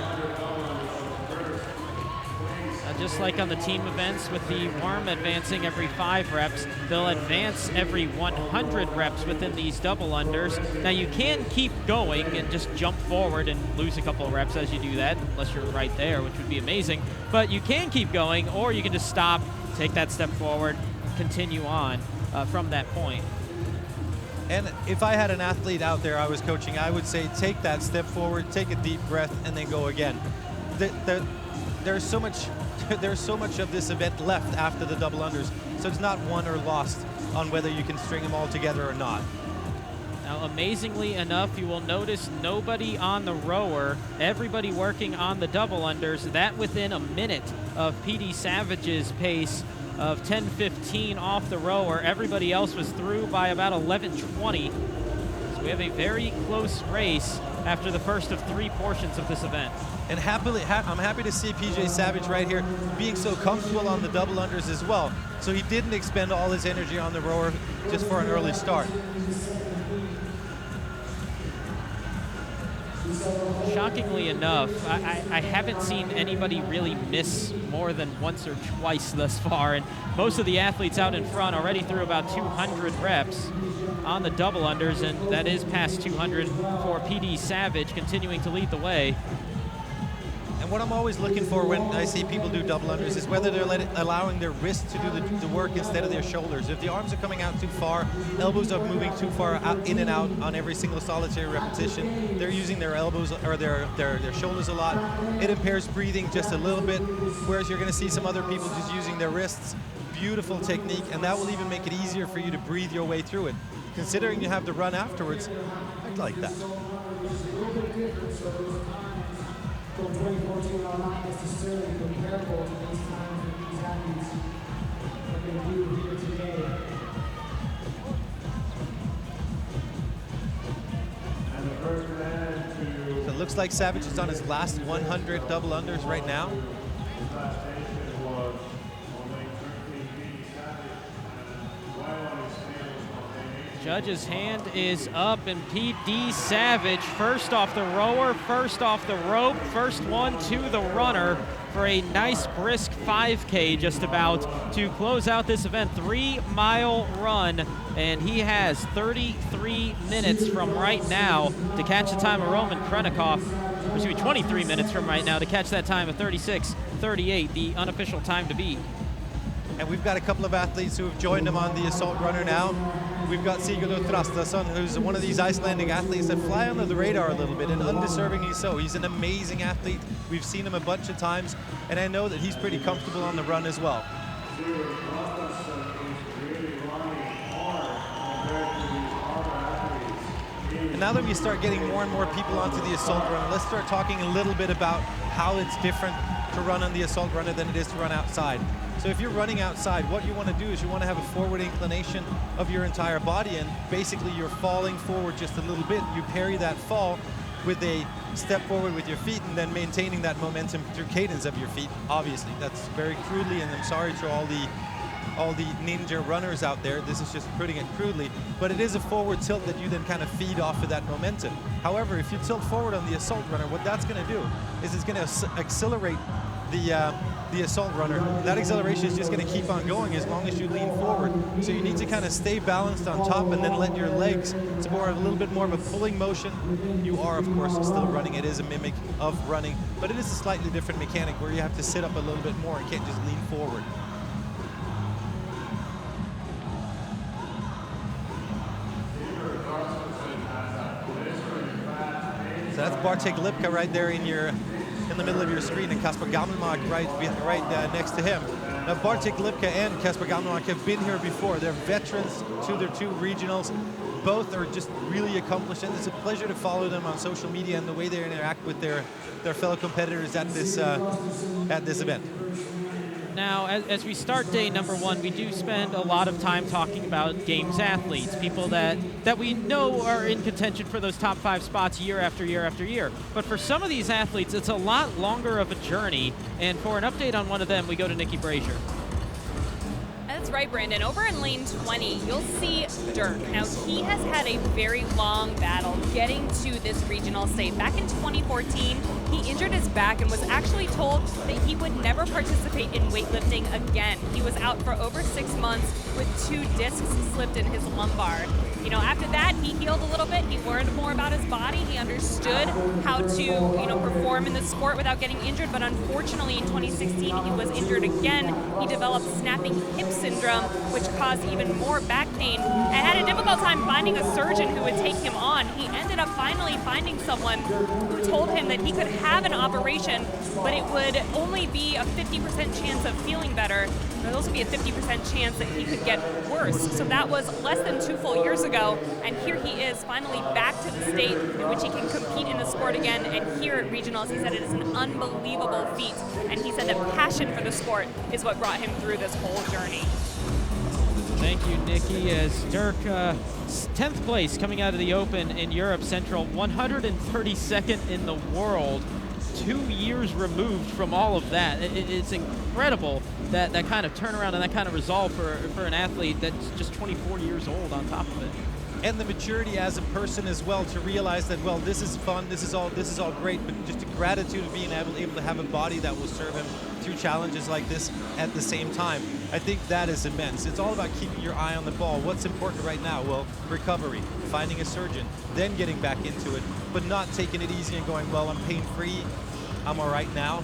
Just like on the team events with the worm advancing every 5 reps, they'll advance every 100 reps within these double unders. Now you can keep going and just jump forward and lose a couple of reps as you do that, unless you're right there, which would be amazing. But you can keep going, or you can just stop, take that step forward, continue on from that point. And if I had an athlete out there I was coaching, I would say take that step forward, take a deep breath, and then go again. There's so much of this event left after the double unders, so it's not won or lost on whether you can string them all together or not. Now, amazingly enough, you will notice nobody on the rower, everybody working on the double unders, that within a minute of PD Savage's pace of 10:15 off the rower. Everybody else was through by about 11:20. So we have a very close race after the first of 3 portions of this event. And I'm happy to see PJ Savage right here being so comfortable on the double unders as well. So he didn't expend all his energy on the rower just for an early start. Shockingly enough, I haven't seen anybody really miss more than once or twice thus far, and most of the athletes out in front already threw about 200 reps on the double unders, and that is past 200 for PD Savage, continuing to lead the way. And what I'm always looking for when I see people do double unders is whether they're allowing their wrists to do the work instead of their shoulders. If the arms are coming out too far, elbows are moving too far out, in and out on every single solitary repetition, they're using their elbows or their shoulders a lot. It impairs breathing just a little bit, whereas you're going to see some other people just using their wrists. Beautiful technique, and that will even make it easier for you to breathe your way through it. Considering you have to run afterwards, I'd like that. From 2014 are not necessarily comparable to these times that these athletes are going to do here today. And the first man to So it looks like Savage is on his last 100 double unders right now. last station was only 13 feet Savage, and while on his tail, Judge's hand is up, and PD Savage first off the rower, first off the rope, first one to the runner for a nice brisk 5K just about to close out this event. 3-mile run, and he has 33 minutes from right now to catch the time of Roman Krenikov. Excuse me, 23 minutes from right now to catch that time of 36:38, the unofficial time to beat. And we've got a couple of athletes who have joined him on the assault runner now. We've got Sigurður Thrastason, who's one of these Icelandic athletes that fly under the radar a little bit, and undeservingly so. He's an amazing athlete. We've seen him a bunch of times, and I know that he's pretty comfortable on the run as well. And now that we start getting more and more people onto the assault runner, let's start talking a little bit about how it's different to run on the assault runner than it is to run outside. So if you're running outside, what you want to do is you want to have a forward inclination of your entire body, and basically you're falling forward just a little bit. You parry that fall with a step forward with your feet and then maintaining that momentum through cadence of your feet. Obviously, that's very crudely, and I'm sorry to all the ninja runners out there. This is just putting it crudely, but it is a forward tilt that you then kind of feed off of that momentum. However, if you tilt forward on the assault runner, what that's going to do is it's going to accelerate the assault runner. That acceleration is just going to keep on going as long as you lean forward. So you need to kind of stay balanced on top and then let your legs, it's a little bit more of a pulling motion. You are, of course, still running. It is a mimic of running, but it is a slightly different mechanic where you have to sit up a little bit more and can't just lean forward. So that's Bartek Lipka right there in the middle of your screen, and Kasper Gammelmark right next to him. Now, Bartek Lipka and Kasper Galmanwak have been here before. They're veterans to their 2 regionals. Both are just really accomplished, and it's a pleasure to follow them on social media and the way they interact with their fellow competitors at this event. Now, as we start day number 1, we do spend a lot of time talking about Games athletes, people that we know are in contention for those top 5 spots year after year after year. But for some of these athletes, it's a lot longer of a journey. And for an update on one of them, we go to Nicky Brazier. That's right, Brandon. Over in lane 20, you'll see Dirk. Now, he has had a very long battle getting to this regional state. Back in 2014, he injured his back and was actually told that he would never participate in weightlifting again. He was out for over 6 months with 2 discs slipped in his lumbar. You know, after that, he healed a little bit. He learned more about his body. He understood how to, perform in the sport without getting injured. But unfortunately, in 2016, he was injured again. He developed snapping hip syndrome, which caused even more back pain, and had a difficult time finding a surgeon who would take him on. He ended up finally finding someone who told him that he could have an operation, but it would only be a 50% chance of feeling better. There'd also be a 50% chance that he could get worse. So that was less than 2 full years ago, and here he is finally back to the state in which he can compete in the sport again. And here at regionals, he said it is an unbelievable feat, and he said that passion for the sport is what brought him through this whole journey. Thank you, Nicky. As Dirk, 10th place coming out of the Open in Europe Central, 132nd in the world, 2 years removed from all of that. It's incredible that kind of turnaround and that kind of resolve for an athlete that's just 24 years old on top of it. And the maturity as a person as well, to realize that, well, this is fun, this is all great, but just the gratitude of being able to have a body that will serve him through challenges like this at the same time. I think that is immense. It's all about keeping your eye on the ball. What's important right now? Well, recovery, finding a surgeon, then getting back into it, but not taking it easy and going, well, I'm pain-free, I'm all right now.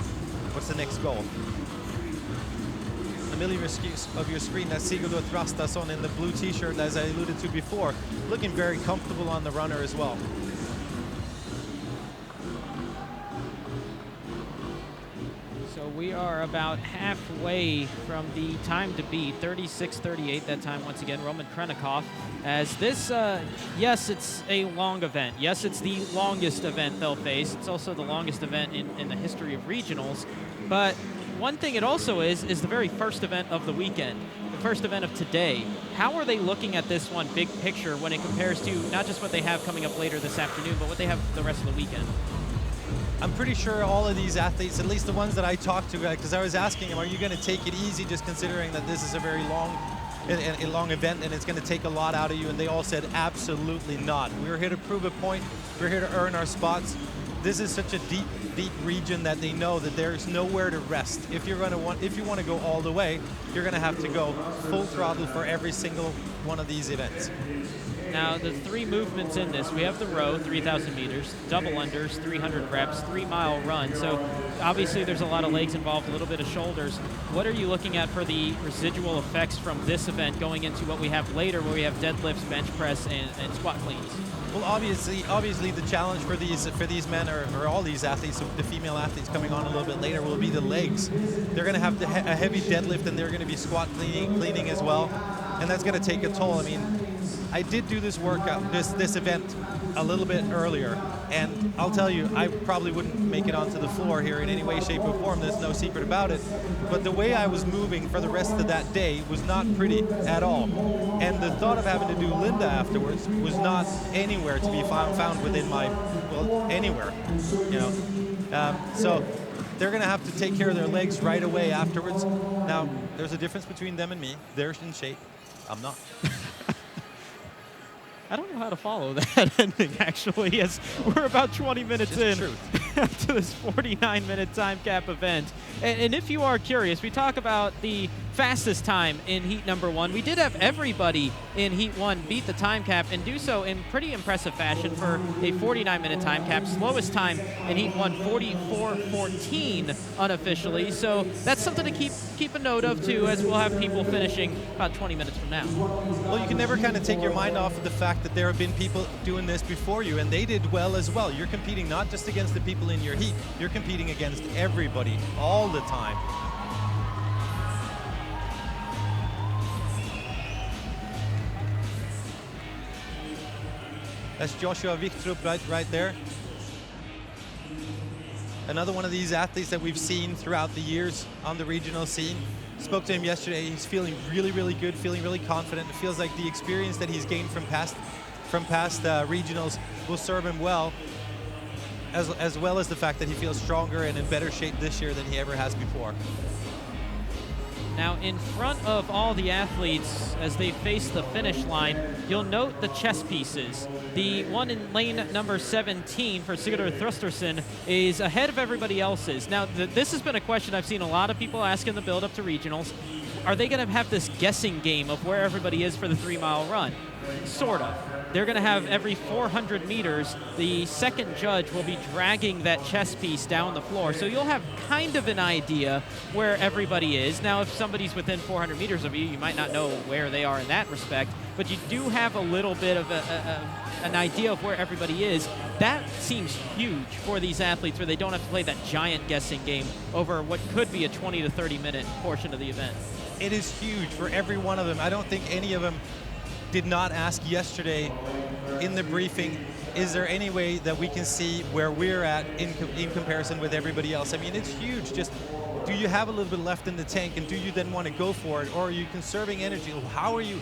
What's the next goal? In the middle of your screen, that's Sigurdur Thrastason in the blue t-shirt, as I alluded to before, looking very comfortable on the runner as well. So we are about halfway from the time to beat, 36:38 that time once again, Roman Krenikov. As this, yes, it's a long event. Yes, it's the longest event they'll face. It's also the longest event in the history of regionals. But one thing it also is the very first event of the weekend, the first event of today. How are they looking at this one big picture when it compares to not just what they have coming up later this afternoon, but what they have the rest of the weekend? I'm pretty sure all of these athletes, at least the ones that I talked to, because I was asking them, are you going to take it easy just considering that this is a very long event and it's going to take a lot out of you? And they all said, absolutely not. We're here to prove a point. We're here to earn our spots. This is such a deep region that they know that there's nowhere to rest. If you want to go all the way, you're going to have to go full throttle for every single one of these events. Now, the 3 movements in this, we have the row, 3,000 meters, double unders, 300 reps, 3-mile run. So obviously there's a lot of legs involved, a little bit of shoulders. What are you looking at for the residual effects from this event going into what we have later, where we have deadlifts, bench press, and squat cleans? Well, obviously the challenge for these men or all these athletes, the female athletes coming on a little bit later, will be the legs. They're going to have a heavy deadlift, and they're going to be squat cleaning as well, and that's going to take a toll. I mean, I did do this workout, this event a little bit earlier, and I'll tell you, I probably wouldn't make it onto the floor here in any way, shape, or form. There's no secret about it. But the way I was moving for the rest of that day was not pretty at all. And the thought of having to do Linda afterwards was not anywhere to be found within my, well, anywhere, you know. So they're going to have to take care of their legs right away afterwards. Now, there's a difference between them and me. They're in shape. I'm not. I don't know how to follow that ending, actually, as we're about 20 minutes in to this 49-minute time cap event. And if you are curious, we talk about the fastest time in heat number 1. We did have everybody in heat 1 beat the time cap and do so in pretty impressive fashion for a 49-minute time cap. Slowest time in heat 1, 44:14 unofficially. So that's something to keep a note of, too, as we'll have people finishing about 20 minutes from now. Well, you can never kind of take your mind off of the fact that there have been people doing this before you, and they did well as well. You're competing not just against the people in your heat, you're competing against everybody all the time. That's Joshua Wichtrup right there. Another one of these athletes that we've seen throughout the years on the regional scene. Spoke to him yesterday. He's feeling really, really good, feeling really confident. It feels like the experience that he's gained from past regionals will serve him well, as well as the fact that he feels stronger and in better shape this year than he ever has before. Now, in front of all the athletes as they face the finish line, you'll note the chess pieces. The one in lane number 17 for Sigurður Þrösturson is ahead of everybody else's. Now, this has been a question I've seen a lot of people ask in the build-up to regionals. Are they going to have this guessing game of where everybody is for the 3-mile run? Sort of. They're going to have every 400 meters, the second judge will be dragging that chess piece down the floor. So you'll have kind of an idea where everybody is. Now, if somebody's within 400 meters of you, you might not know where they are in that respect, but you do have a little bit of an idea of where everybody is. That seems huge for these athletes where they don't have to play that giant guessing game over what could be a 20 to 30 minute portion of the event. It is huge for every one of them. I don't think any of them did not ask yesterday in the briefing, is there any way that we can see where we're at in comparison with everybody else? I mean, it's huge. Just, do you have a little bit left in the tank, and do you then want to go for it, or are you conserving energy? How are you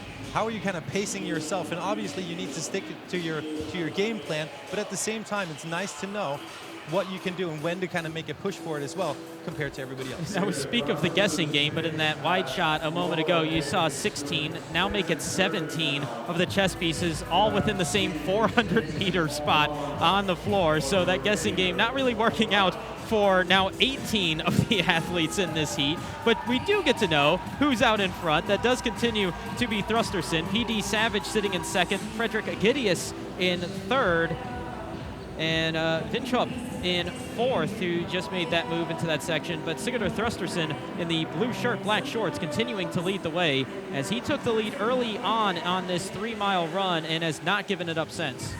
kind of pacing yourself? And obviously, you need to stick to your game plan. But at the same time, it's nice to know what you can do and when to kind of make a push for it as well compared to everybody else. Now we speak of the guessing game, but in that wide shot a moment ago, you saw 16, now make it 17 of the chess pieces, all within the same 400-meter spot on the floor. So that guessing game not really working out for now 18 of the athletes in this heat, but we do get to know who's out in front. That does continue to be Þrösturson, P.D. Savage sitting in second, Frederick Agidius in third, and Vinchop in fourth, who just made that move into that section. But Sigurður Þrösturson in the blue shirt, black shorts, continuing to lead the way as he took the lead early on this 3-mile run and has not given it up since.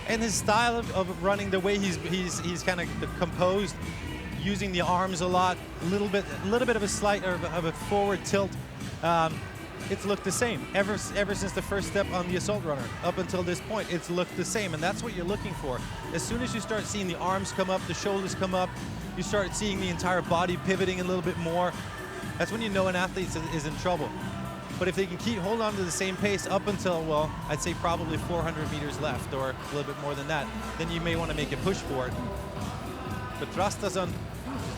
And his style of running, the way he's kind of composed, using the arms a lot, a little bit of a slight of a forward tilt. It's looked the same ever since the first step on the assault runner up until this point. It's looked the same, and that's what you're looking for. As soon as you start seeing the arms come up, the shoulders come up, you start seeing the entire body pivoting a little bit more, that's when you know an athlete is in trouble. But if they can keep hold on to the same pace up until, well, I'd say probably 400 meters left or a little bit more than that, then you may want to make a push for it. But Þrösturson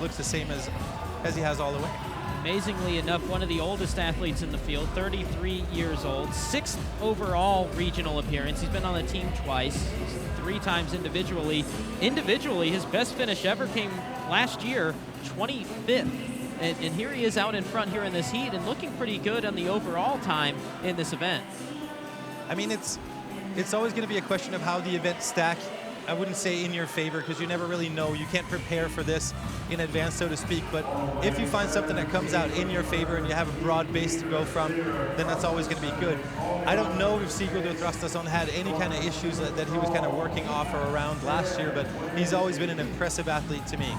looks the same as he has all the way. Amazingly enough, one of the oldest athletes in the field, 33 years old, 6th overall regional appearance. He's been on the team twice, 3 times individually. Individually, his best finish ever came last year, 25th. And here he is out in front here in this heat and looking pretty good on the overall time in this event. I mean, it's always going to be a question of how the events stack. I wouldn't say in your favor, because you never really know. You can't prepare for this in advance, so to speak. But if you find something that comes out in your favor and you have a broad base to go from, then that's always going to be good. I don't know if Sigurður Þrösturson had any kind of issues that he was kind of working off or around last year, but he's always been an impressive athlete to me.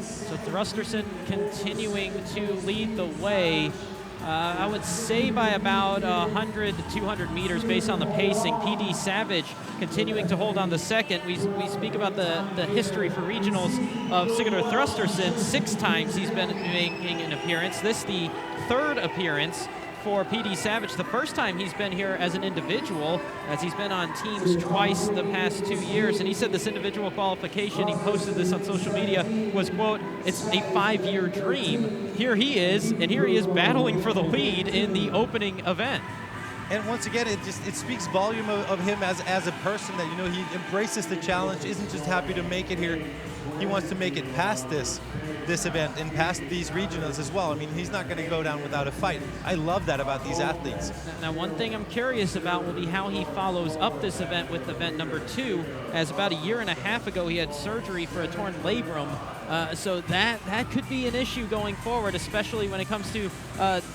So Þrösturson continuing to lead the way. I would say by about 100 to 200 meters based on the pacing. P.D. Savage continuing to hold on the second. We speak about the history for regionals of Sigurður Þrösturson. 6 times he's been making an appearance. This the 3rd appearance for P.D. Savage. The first time he's been here as an individual, as he's been on teams twice the past 2 years. And he said this individual qualification, he posted this on social media, was, quote, it's a 5-year dream. Here he is, and here he is battling for the lead in the opening event. And once again, it speaks volume of him as a person, that, you know, he embraces the challenge, isn't just happy to make it here. He wants to make it past this event and past these regionals as well. I mean, he's not going to go down without a fight. I love that about these athletes. Now, one thing I'm curious about will be how he follows up this event with event number 2, as about a year and a half ago he had surgery for a torn labrum. So that could be an issue going forward, especially when it comes to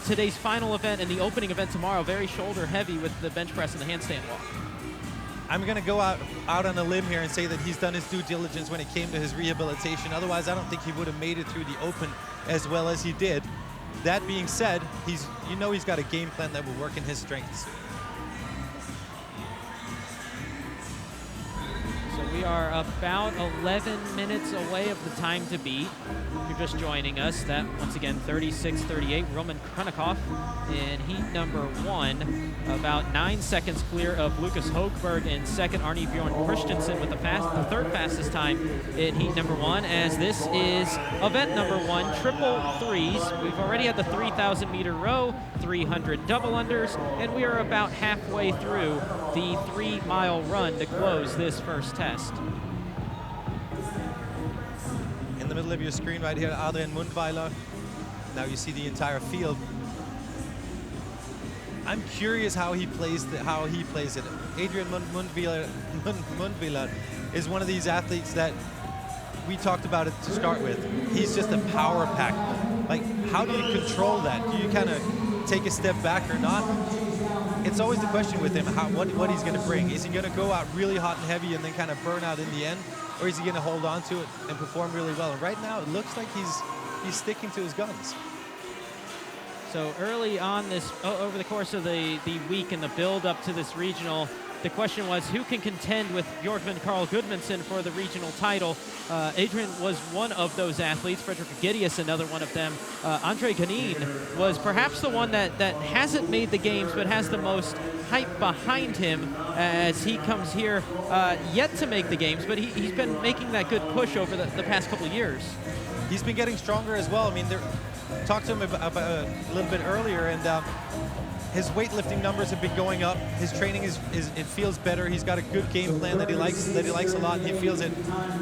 today's final event and the opening event tomorrow. Very shoulder heavy with the bench press and the handstand walk. I'm going to go out on a limb here and say that he's done his due diligence when it came to his rehabilitation. Otherwise, I don't think he would have made it through the Open as well as he did. That being said, he's got a game plan that will work in his strengths. So we are about 11 minutes away of the time to beat. If you're just joining us, that once again 36:38. Roman Krennikov in heat number 1, about 9 seconds clear of Lucas Högberg in second. Arne Bjorn Christensen with the third fastest time in heat number 1, as this is event number 1, triple threes. We've already had the 3,000 meter row, 300 double unders, and we are about halfway through the 3-mile run to close this first test. In the middle of your screen right here, Adrian Mundweiler. Now you see the entire field. I'm curious how he plays it. Adrian Mundweiler is one of these athletes that we talked about it to start with. He's just a power pack. Like, how do you control that? Do you kind of take a step back or not? It's always the question with him, what he's going to bring. Is he going to go out really hot and heavy and then kind of burn out in the end? Or is he going to hold on to it and perform really well? And right now, it looks like he's sticking to his guns. So early on this, over the course of the week and the build up to this regional, the question was who can contend with Björkman Carl Gudmundsson for the regional title. Adrian was one of those athletes, Fredrik Gidius another one of them. Andre Ganin was perhaps the one that hasn't made the games but has the most hype behind him as he comes here yet to make the games, but he's been making that good push over the past couple of years. He's been getting stronger as well. I mean, talked to him about a little bit earlier, and his weightlifting numbers have been going up. His training it feels better. He's got a good game plan that he likes a lot. And he feels that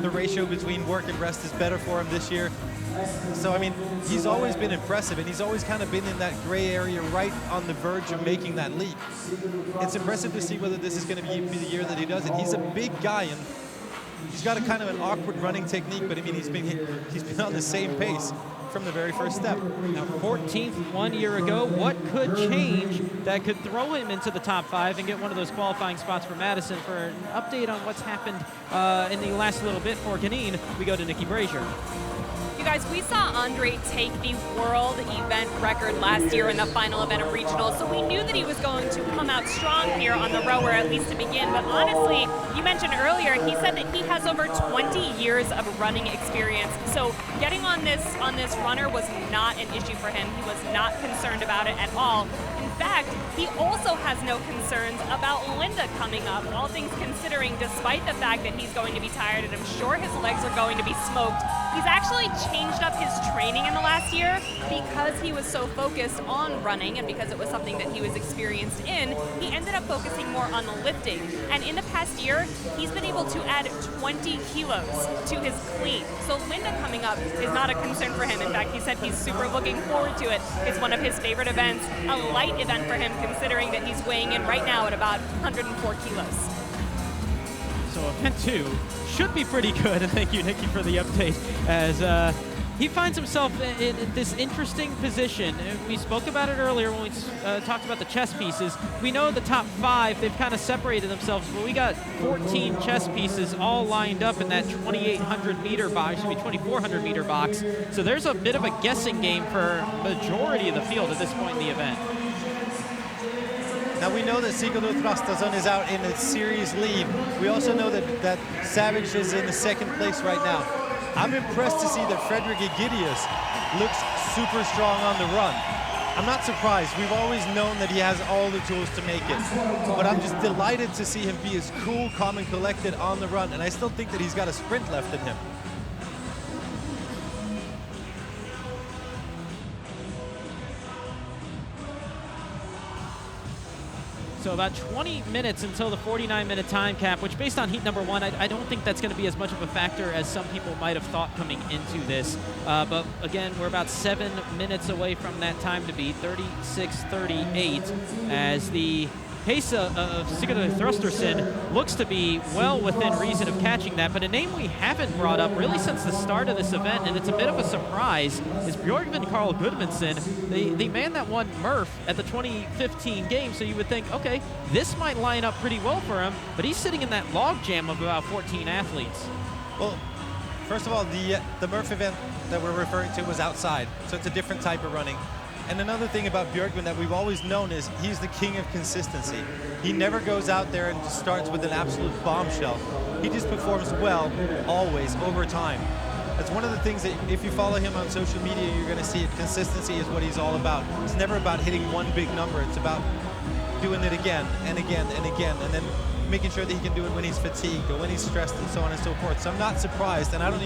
the ratio between work and rest is better for him this year. So I mean, he's always been impressive, and he's always kind of been in that gray area, right on the verge of making that leap. It's impressive to see whether this is going to be the year that he does it. He's a big guy, and he's got a kind of an awkward running technique, but I mean, he's been on the same pace from the very first step. Now, 14th 1 year ago, what could change that could throw him into the top 5 and get one of those qualifying spots for Madison? For an update on what's happened in the last little bit for Ganin, we go to Nicky Brazier. You guys, we saw Andre take the world event record last year in the final event of regionals, so we knew that he was going to come out strong here on the rower, at least to begin. But honestly, you mentioned earlier, he said that he has over 20 years of running experience. So getting on this runner was not an issue for him. He was not concerned about it at all. In fact, he also has no concerns about Linda coming up, all things considering, despite the fact that he's going to be tired and I'm sure his legs are going to be smoked. He's actually changed up his training in the last year because he was so focused on running and because it was something that he was experienced in. He ended up focusing more on the lifting. And in the past year, he's been able to add 20 kilos to his clean. So Linda coming up is not a concern for him. In fact, he said he's super looking forward to it. It's one of his favorite events, a light event for him considering that he's weighing in right now at about 104 kilos. So event 2 should be pretty good, and thank you, Nicky, for the update, as he finds himself in this interesting position. We spoke about it earlier when we talked about the chess pieces. We know the top 5, they've kind of separated themselves, but we got 14 chess pieces all lined up in that 2,800 meter box, 2,400 meter box. So there's a bit of a guessing game for majority of the field at this point in the event. Now we know that Sigurður Þrastarson is out in a serious lead. We also know that Savage is in the second place right now. I'm impressed to see that Fredrik Gidius looks super strong on the run. I'm not surprised. We've always known that he has all the tools to make it. But I'm just delighted to see him be as cool, calm, and collected on the run. And I still think that he's got a sprint left in him. So about 20 minutes until the 49-minute time cap, which based on heat number 1, I don't think that's going to be as much of a factor as some people might have thought coming into this. But again, we're about 7 minutes away from that time to beat, 36:38, as the pace of Sigurður Þrastarson looks to be well within reason of catching that, but a name we haven't brought up really since the start of this event, and it's a bit of a surprise, is Björkman Carl Gudmundsson, the man that won Murph at the 2015 game. So you would think, okay, this might line up pretty well for him, but he's sitting in that logjam of about 14 athletes. Well, first of all, the Murph event that we're referring to was outside, so it's a different type of running. And another thing about Björkman that we've always known is he's the king of consistency. He never goes out there and just starts with an absolute bombshell. He just performs well, always, over time. That's one of the things that if you follow him on social media, you're going to see it. Consistency is what he's all about. It's never about hitting one big number. It's about doing it again and again and again, and then making sure that he can do it when he's fatigued or when he's stressed and so on and so forth. So I'm not surprised, and I don't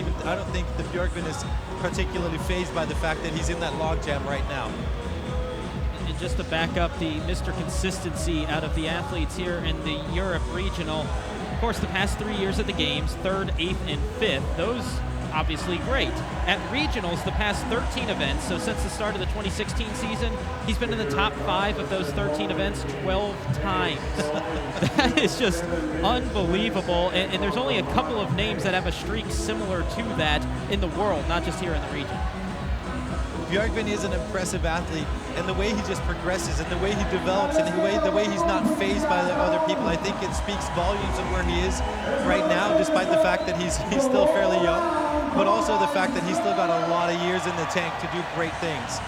think that Björkman is particularly fazed by the fact that he's in that logjam right now. And just to back up the Mr. Consistency out of the athletes here in the Europe Regional, of course, the past 3 years at the Games, 3rd, 8th, and 5th, those obviously great. At regionals, the past 13 events, so since the start of the 2016 season, he's been in the top 5 of those 13 events 12 times. That is just unbelievable, and there's only a couple of names that have a streak similar to that in the world, not just here in the region. Björkman is an impressive athlete, and the way he just progresses and the way he develops and the way he's not fazed by the other people, I think it speaks volumes of where he is right now, despite the fact that he's still fairly young, but also the fact that he's still got a lot of years in the tank to do great things.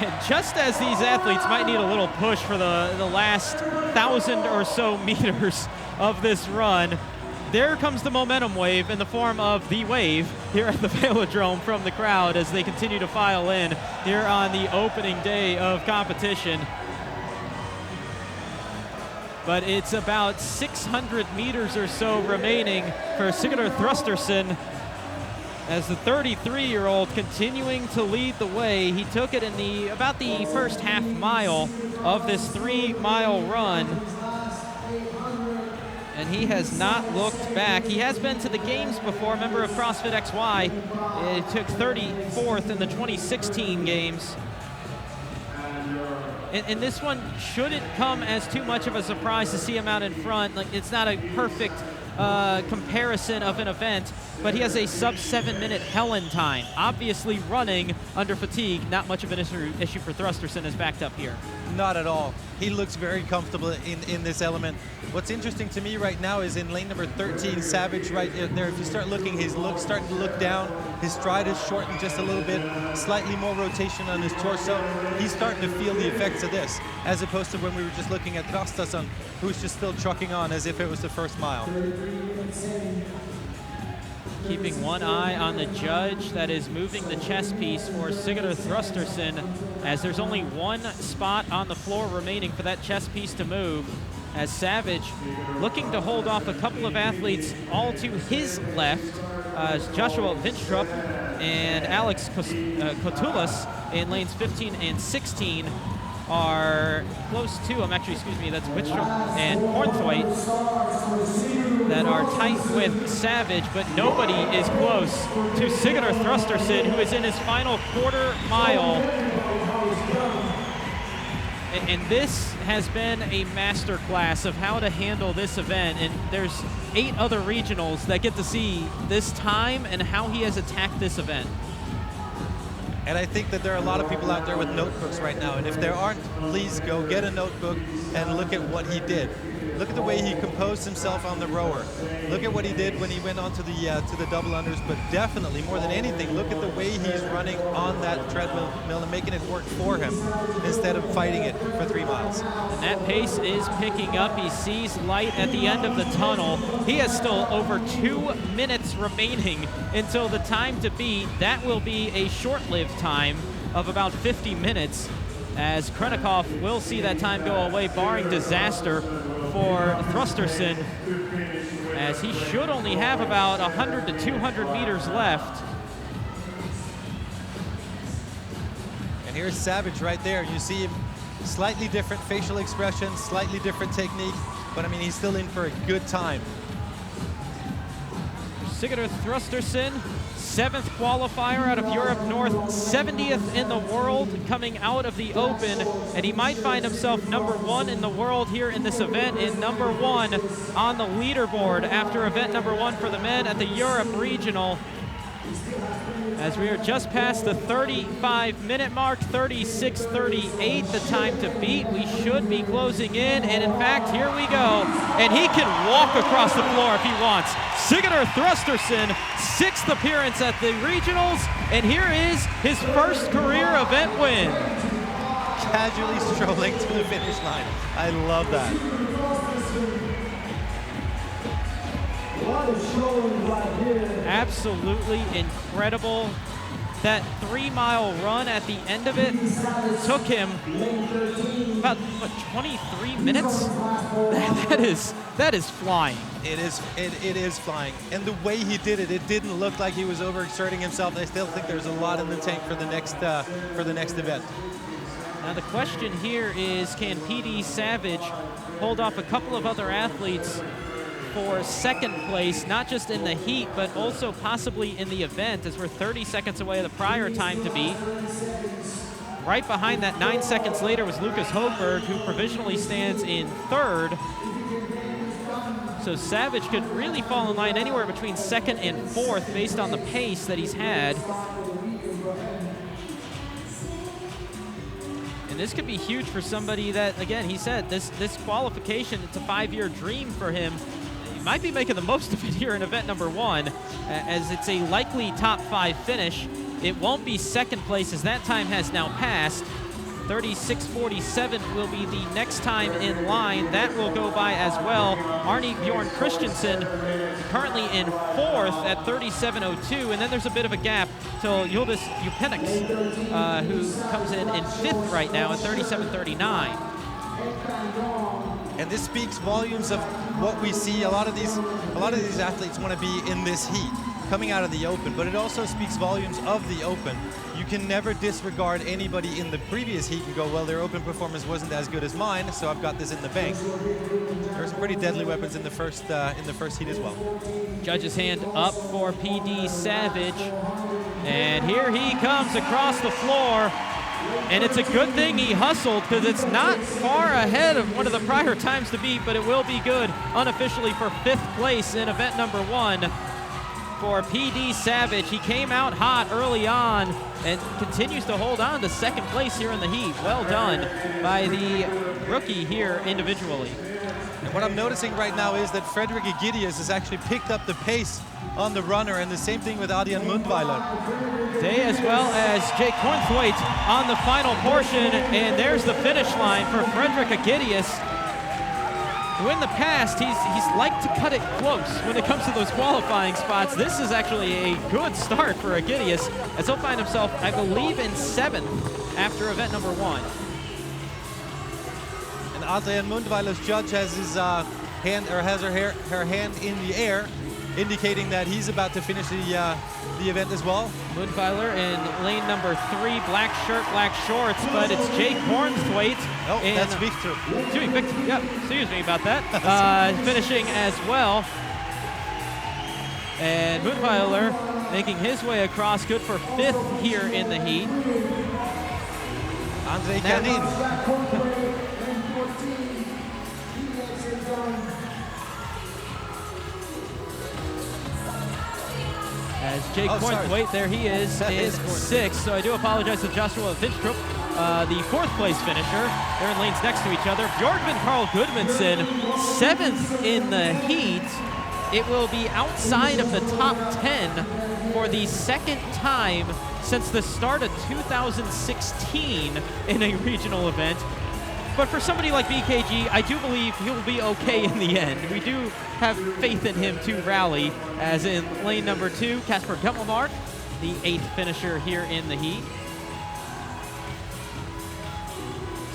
And just as these athletes might need a little push for the last 1,000 or so meters of this run, there comes the momentum wave in the form of the wave here at the Velodrome from the crowd as they continue to file in here on the opening day of competition. But it's about 600 meters or so remaining for Sigurður Þrösturson as the 33-year-old continuing to lead the way. He took it in about the first half mile of this 3-mile run, and he has not looked back. He has been to the Games before, member of CrossFit XY. He took 34th in the 2016 Games. And this one shouldn't come as too much of a surprise to see him out in front. Like, it's not a perfect comparison of an event, but he has a sub 7-minute Helen time. Obviously running under fatigue, not much of an issue for Þrösturson is backed up here. Not at all. He looks very comfortable in this element. What's interesting to me right now is in lane number 13, Savage right there. If you start looking, he's starting to look down. His stride is shortened just a little bit, slightly more rotation on his torso. He's starting to feel the effects of this, as opposed to when we were just looking at Þrösturson, who's just still trucking on as if it was the first mile. Keeping one eye on the judge that is moving the chess piece for Sigurður Þrösturson, as there's only one spot on the floor remaining for that chess piece to move, as Savage looking to hold off a couple of athletes all to his left, Joshua Vinstrup and Alex Kotulas in lanes 15 and 16 are close to him. Actually, excuse me, that's Wittstrup and Kornthwaite that are tight with Savage, but nobody is close to Sigurður Þrösturson, who is in his final quarter mile. And this has been a masterclass of how to handle this event, and there's 8 other regionals that get to see this time and how he has attacked this event. And I think that there are a lot of people out there with notebooks right now, and if there aren't, please go get a notebook and look at what he did. Look at the way he composed himself on the rower. Look at what he did when he went on to the double unders, but definitely, more than anything, look at the way he's running on that treadmill and making it work for him instead of fighting it for 3 miles. And that pace is picking up. He sees light at the end of the tunnel. He has still over 2 minutes remaining until the time to beat. That will be a short-lived time of about 50 minutes, as Krennikov will see that time go away, barring disaster for Þrösturson, as he should only have about 100 to 200 meters left. And here's Savage right there. You see him, slightly different facial expression, slightly different technique, but I mean, he's still in for a good time. Sigurður Þrösturson, 7th qualifier out of Europe North, 70th in the world coming out of the Open, and he might find himself number 1 in the world here in this event, and number 1 on the leaderboard after event number 1 for the men at the Europe Regional. as we are just past the 35-minute mark, 36:38, the time to beat. We should be closing in, and in fact, here we go. And he can walk across the floor if he wants. Sigurður Thrusterson, 6th appearance at the regionals, and here is his first career event win. Casually strolling to the finish line. I love that. Absolutely incredible. That 3-mile run at the end of it took him about, what, 23 minutes? That is flying. It is flying. And the way he did it, it didn't look like he was overexerting himself. I still think there's a lot in the tank for the next event. Now the question here is, can PD Savage hold off a couple of other athletes for second place, not just in the heat, but also possibly in the event, as we're 30 seconds away of the prior time to beat. Right behind that, 9 seconds later, was Lucas Hoberg, who provisionally stands in 3rd. So Savage could really fall in line anywhere between 2nd and 4th based on the pace that he's had. And this could be huge for somebody that, again, he said this qualification, it's a 5-year dream for him. He might be making the most of it here in event number 1, as it's a likely top 5 finish. It won't be second place, as that time has now passed. 36:47 will be the next time in line. That will go by as well. Arne Bjorn Christensen currently in 4th at 37:02, and then there's a bit of a gap till Yildiz Upenix, who comes in 5th right now at 37:39. And this speaks volumes of what we see. A lot of these athletes want to be in this heat, coming out of the Open, but it also speaks volumes of the Open. You can never disregard anybody in the previous heat and go, well, their Open performance wasn't as good as mine, so I've got this in the bank. There are some pretty deadly weapons in the first heat as well. Judge's hand up for PD Savage, and here he comes across the floor. And it's a good thing he hustled, because it's not far ahead of one of the prior times to beat, but it will be good unofficially for 5th place in event number 1 for PD Savage. He came out hot early on and continues to hold on to 2nd place here in the heat. Well done by the rookie here individually. And what I'm noticing right now is that Fredrik Egidius has actually picked up the pace on the runner, and the same thing with Adrian Mundweiler. They, as well as Jake Kornthwaite on the final portion, and there's the finish line for Fredrik Egidius, who in the past, he's liked to cut it close when it comes to those qualifying spots. This is actually a good start for Egidius, as he'll find himself, I believe, in 7th after event number 1. And Adrian Mundweiler's judge has his hand, or has her hand in the air, indicating that he's about to finish the event as well. Mundweiler in lane number 3, black shirt, black shorts, but it's Jake Kornthwaite. Oh, that's Victor. Victor, yeah, excuse me about that. Finishing as well. And Mundweiler making his way across, good for 5th here in the heat. Andre Canin. As Jake Kornthwaite, there he is in 6th. So I do apologize to Joshua Vinstrup, the 4th place finisher. They're in lanes next to each other. Bjorgvin Carl Goodmanson, 7th in the heat. It will be outside of the top 10 for the 2nd time since the start of 2016 in a regional event. But for somebody like BKG, I do believe he'll be okay in the end. We do have faith in him to rally, as in lane number 2, Kasper Gutmelmark, the 8th finisher here in the heat.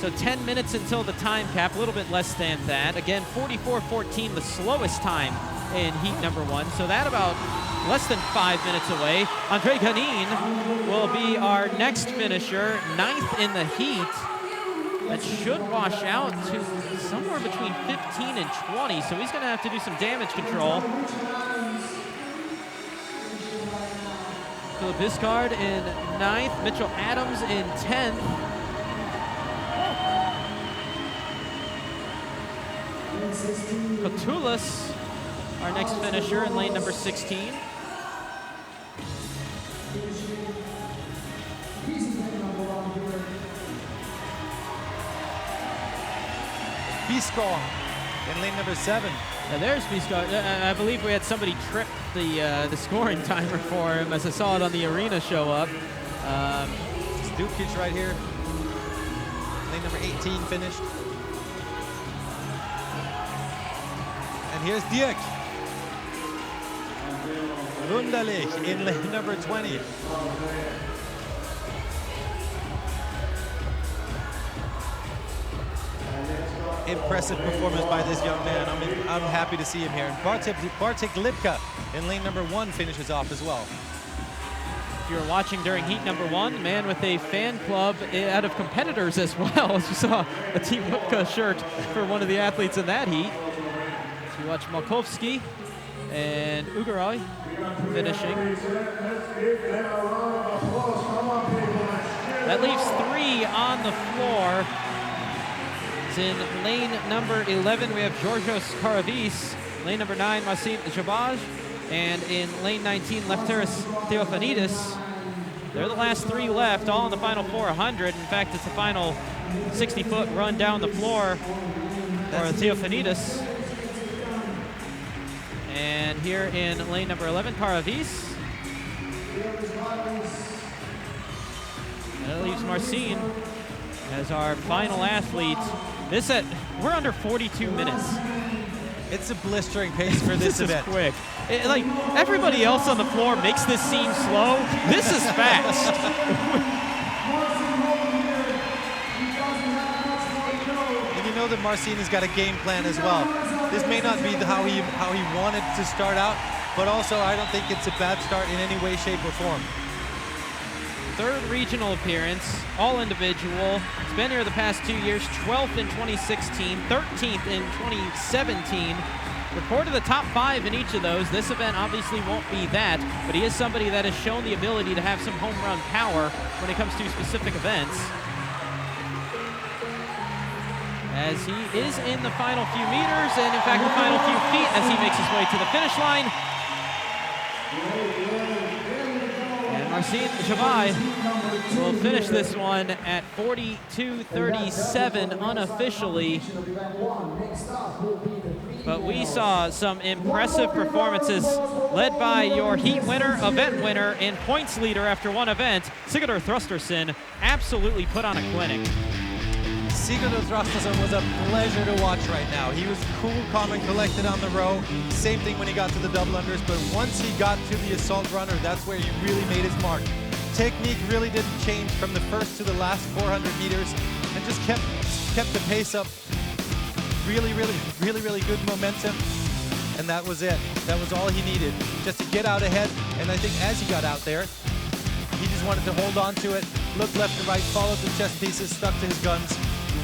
So 10 minutes until the time cap, a little bit less than that. Again, 44:14, the slowest time in heat number 1. So that about less than 5 minutes away. Andre Ganin will be our next finisher, 9th in the heat. That should wash out to somewhere between 15 and 20, so he's going to have to do some damage control. Philip Biscard in 9th, Mitchell Adams in 10th. Kotulis, our next finisher, in lane number 16. Bisco in lane number 7. Now there's Bisco. I believe we had somebody trip the scoring timer for him as I saw it on the arena show up. Dukic right here. Lane number 18 finished. And here's Dirk. Wunderlich in lane number 20. Impressive performance by this young man. I'm happy to see him here. And Bartek Lipka in lane number 1 finishes off as well. If you were watching during heat number 1, man with a fan club out of competitors as well. As you saw a Team Lipka shirt for one of the athletes in that heat. So you watch Malkovsky and Ugaroy finishing. That leaves 3 on the floor. In lane number 11, we have Georgios Karavis. Lane number 9, Marcin Jabaj. And in lane 19, Lefteris Theophanidis. They're the last 3 left, all in the final 400. In fact, it's the final 60-foot run down the floor for Theophanidis. And here in lane number 11, Karavis. And that leaves Marcin as our final athlete. We're under 42 minutes. It's a blistering pace for this event. Is quick. Like everybody else on the floor makes this seem slow. This is fast. And you know that Marcin has got a game plan as well. This may not be how he wanted to start out, but also I don't think it's a bad start in any way, shape, or form. 3rd regional appearance, all individual. He's been here the past 2 years, 12th in 2016, 13th in 2017. Recorded the top 5 in each of those. This event obviously won't be that, but he is somebody that has shown the ability to have some home run power when it comes to specific events. As he is in the final few meters, and in fact the final few feet as he makes his way to the finish line. Marcin Jabaj will finish this one at 42:37 unofficially. But we saw some impressive performances led by your heat winner, event winner, and points leader after one event, Sigurður Þröstarson, absolutely put on a clinic. Sigurður Þröstarson was a pleasure to watch right now. He was cool, calm, and collected on the row. Same thing when he got to the double unders, but once he got to the assault runner, that's where he really made his mark. Technique really didn't change from the first to the last 400 meters and just kept the pace up. Really good momentum, and that was it. That was all he needed, just to get out ahead. And I think as he got out there, he just wanted to hold on to it, look left and right, followed the chess pieces, stuck to his guns.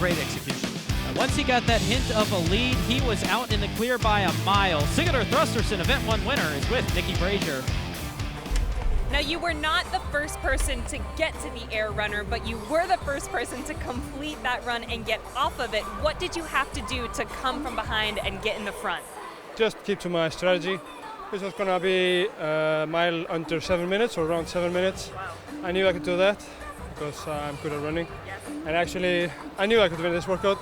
Great execution. Once he got that hint of a lead, he was out in the clear by a mile. Sigurður Þröstarson, Event 1 winner, is with Nicky Brazier. Now, you were not the first person to get to the air runner, but you were the first person to complete that run and get off of it. What did you have to do to come from behind and get in the front? Just keep to my strategy. This was gonna be a mile under 7 minutes, or around 7 minutes. Wow. I knew I could do that because I'm good at running. Yes. And actually, I knew I could win this workout.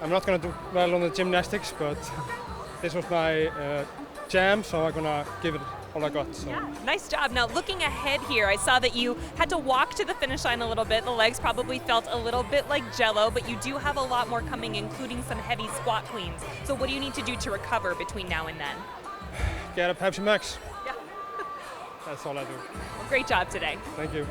I'm not gonna do well on the gymnastics, but this was my jam, so I'm gonna give it all I got. So. Yeah, nice job. Now, looking ahead here, I saw that you had to walk to the finish line a little bit. The legs probably felt a little bit like jello, but you do have a lot more coming, including some heavy squat cleans. So what do you need to do to recover between now and then? Get a Pepsi Max. Yeah. That's all I do. Well, great job today. Thank you.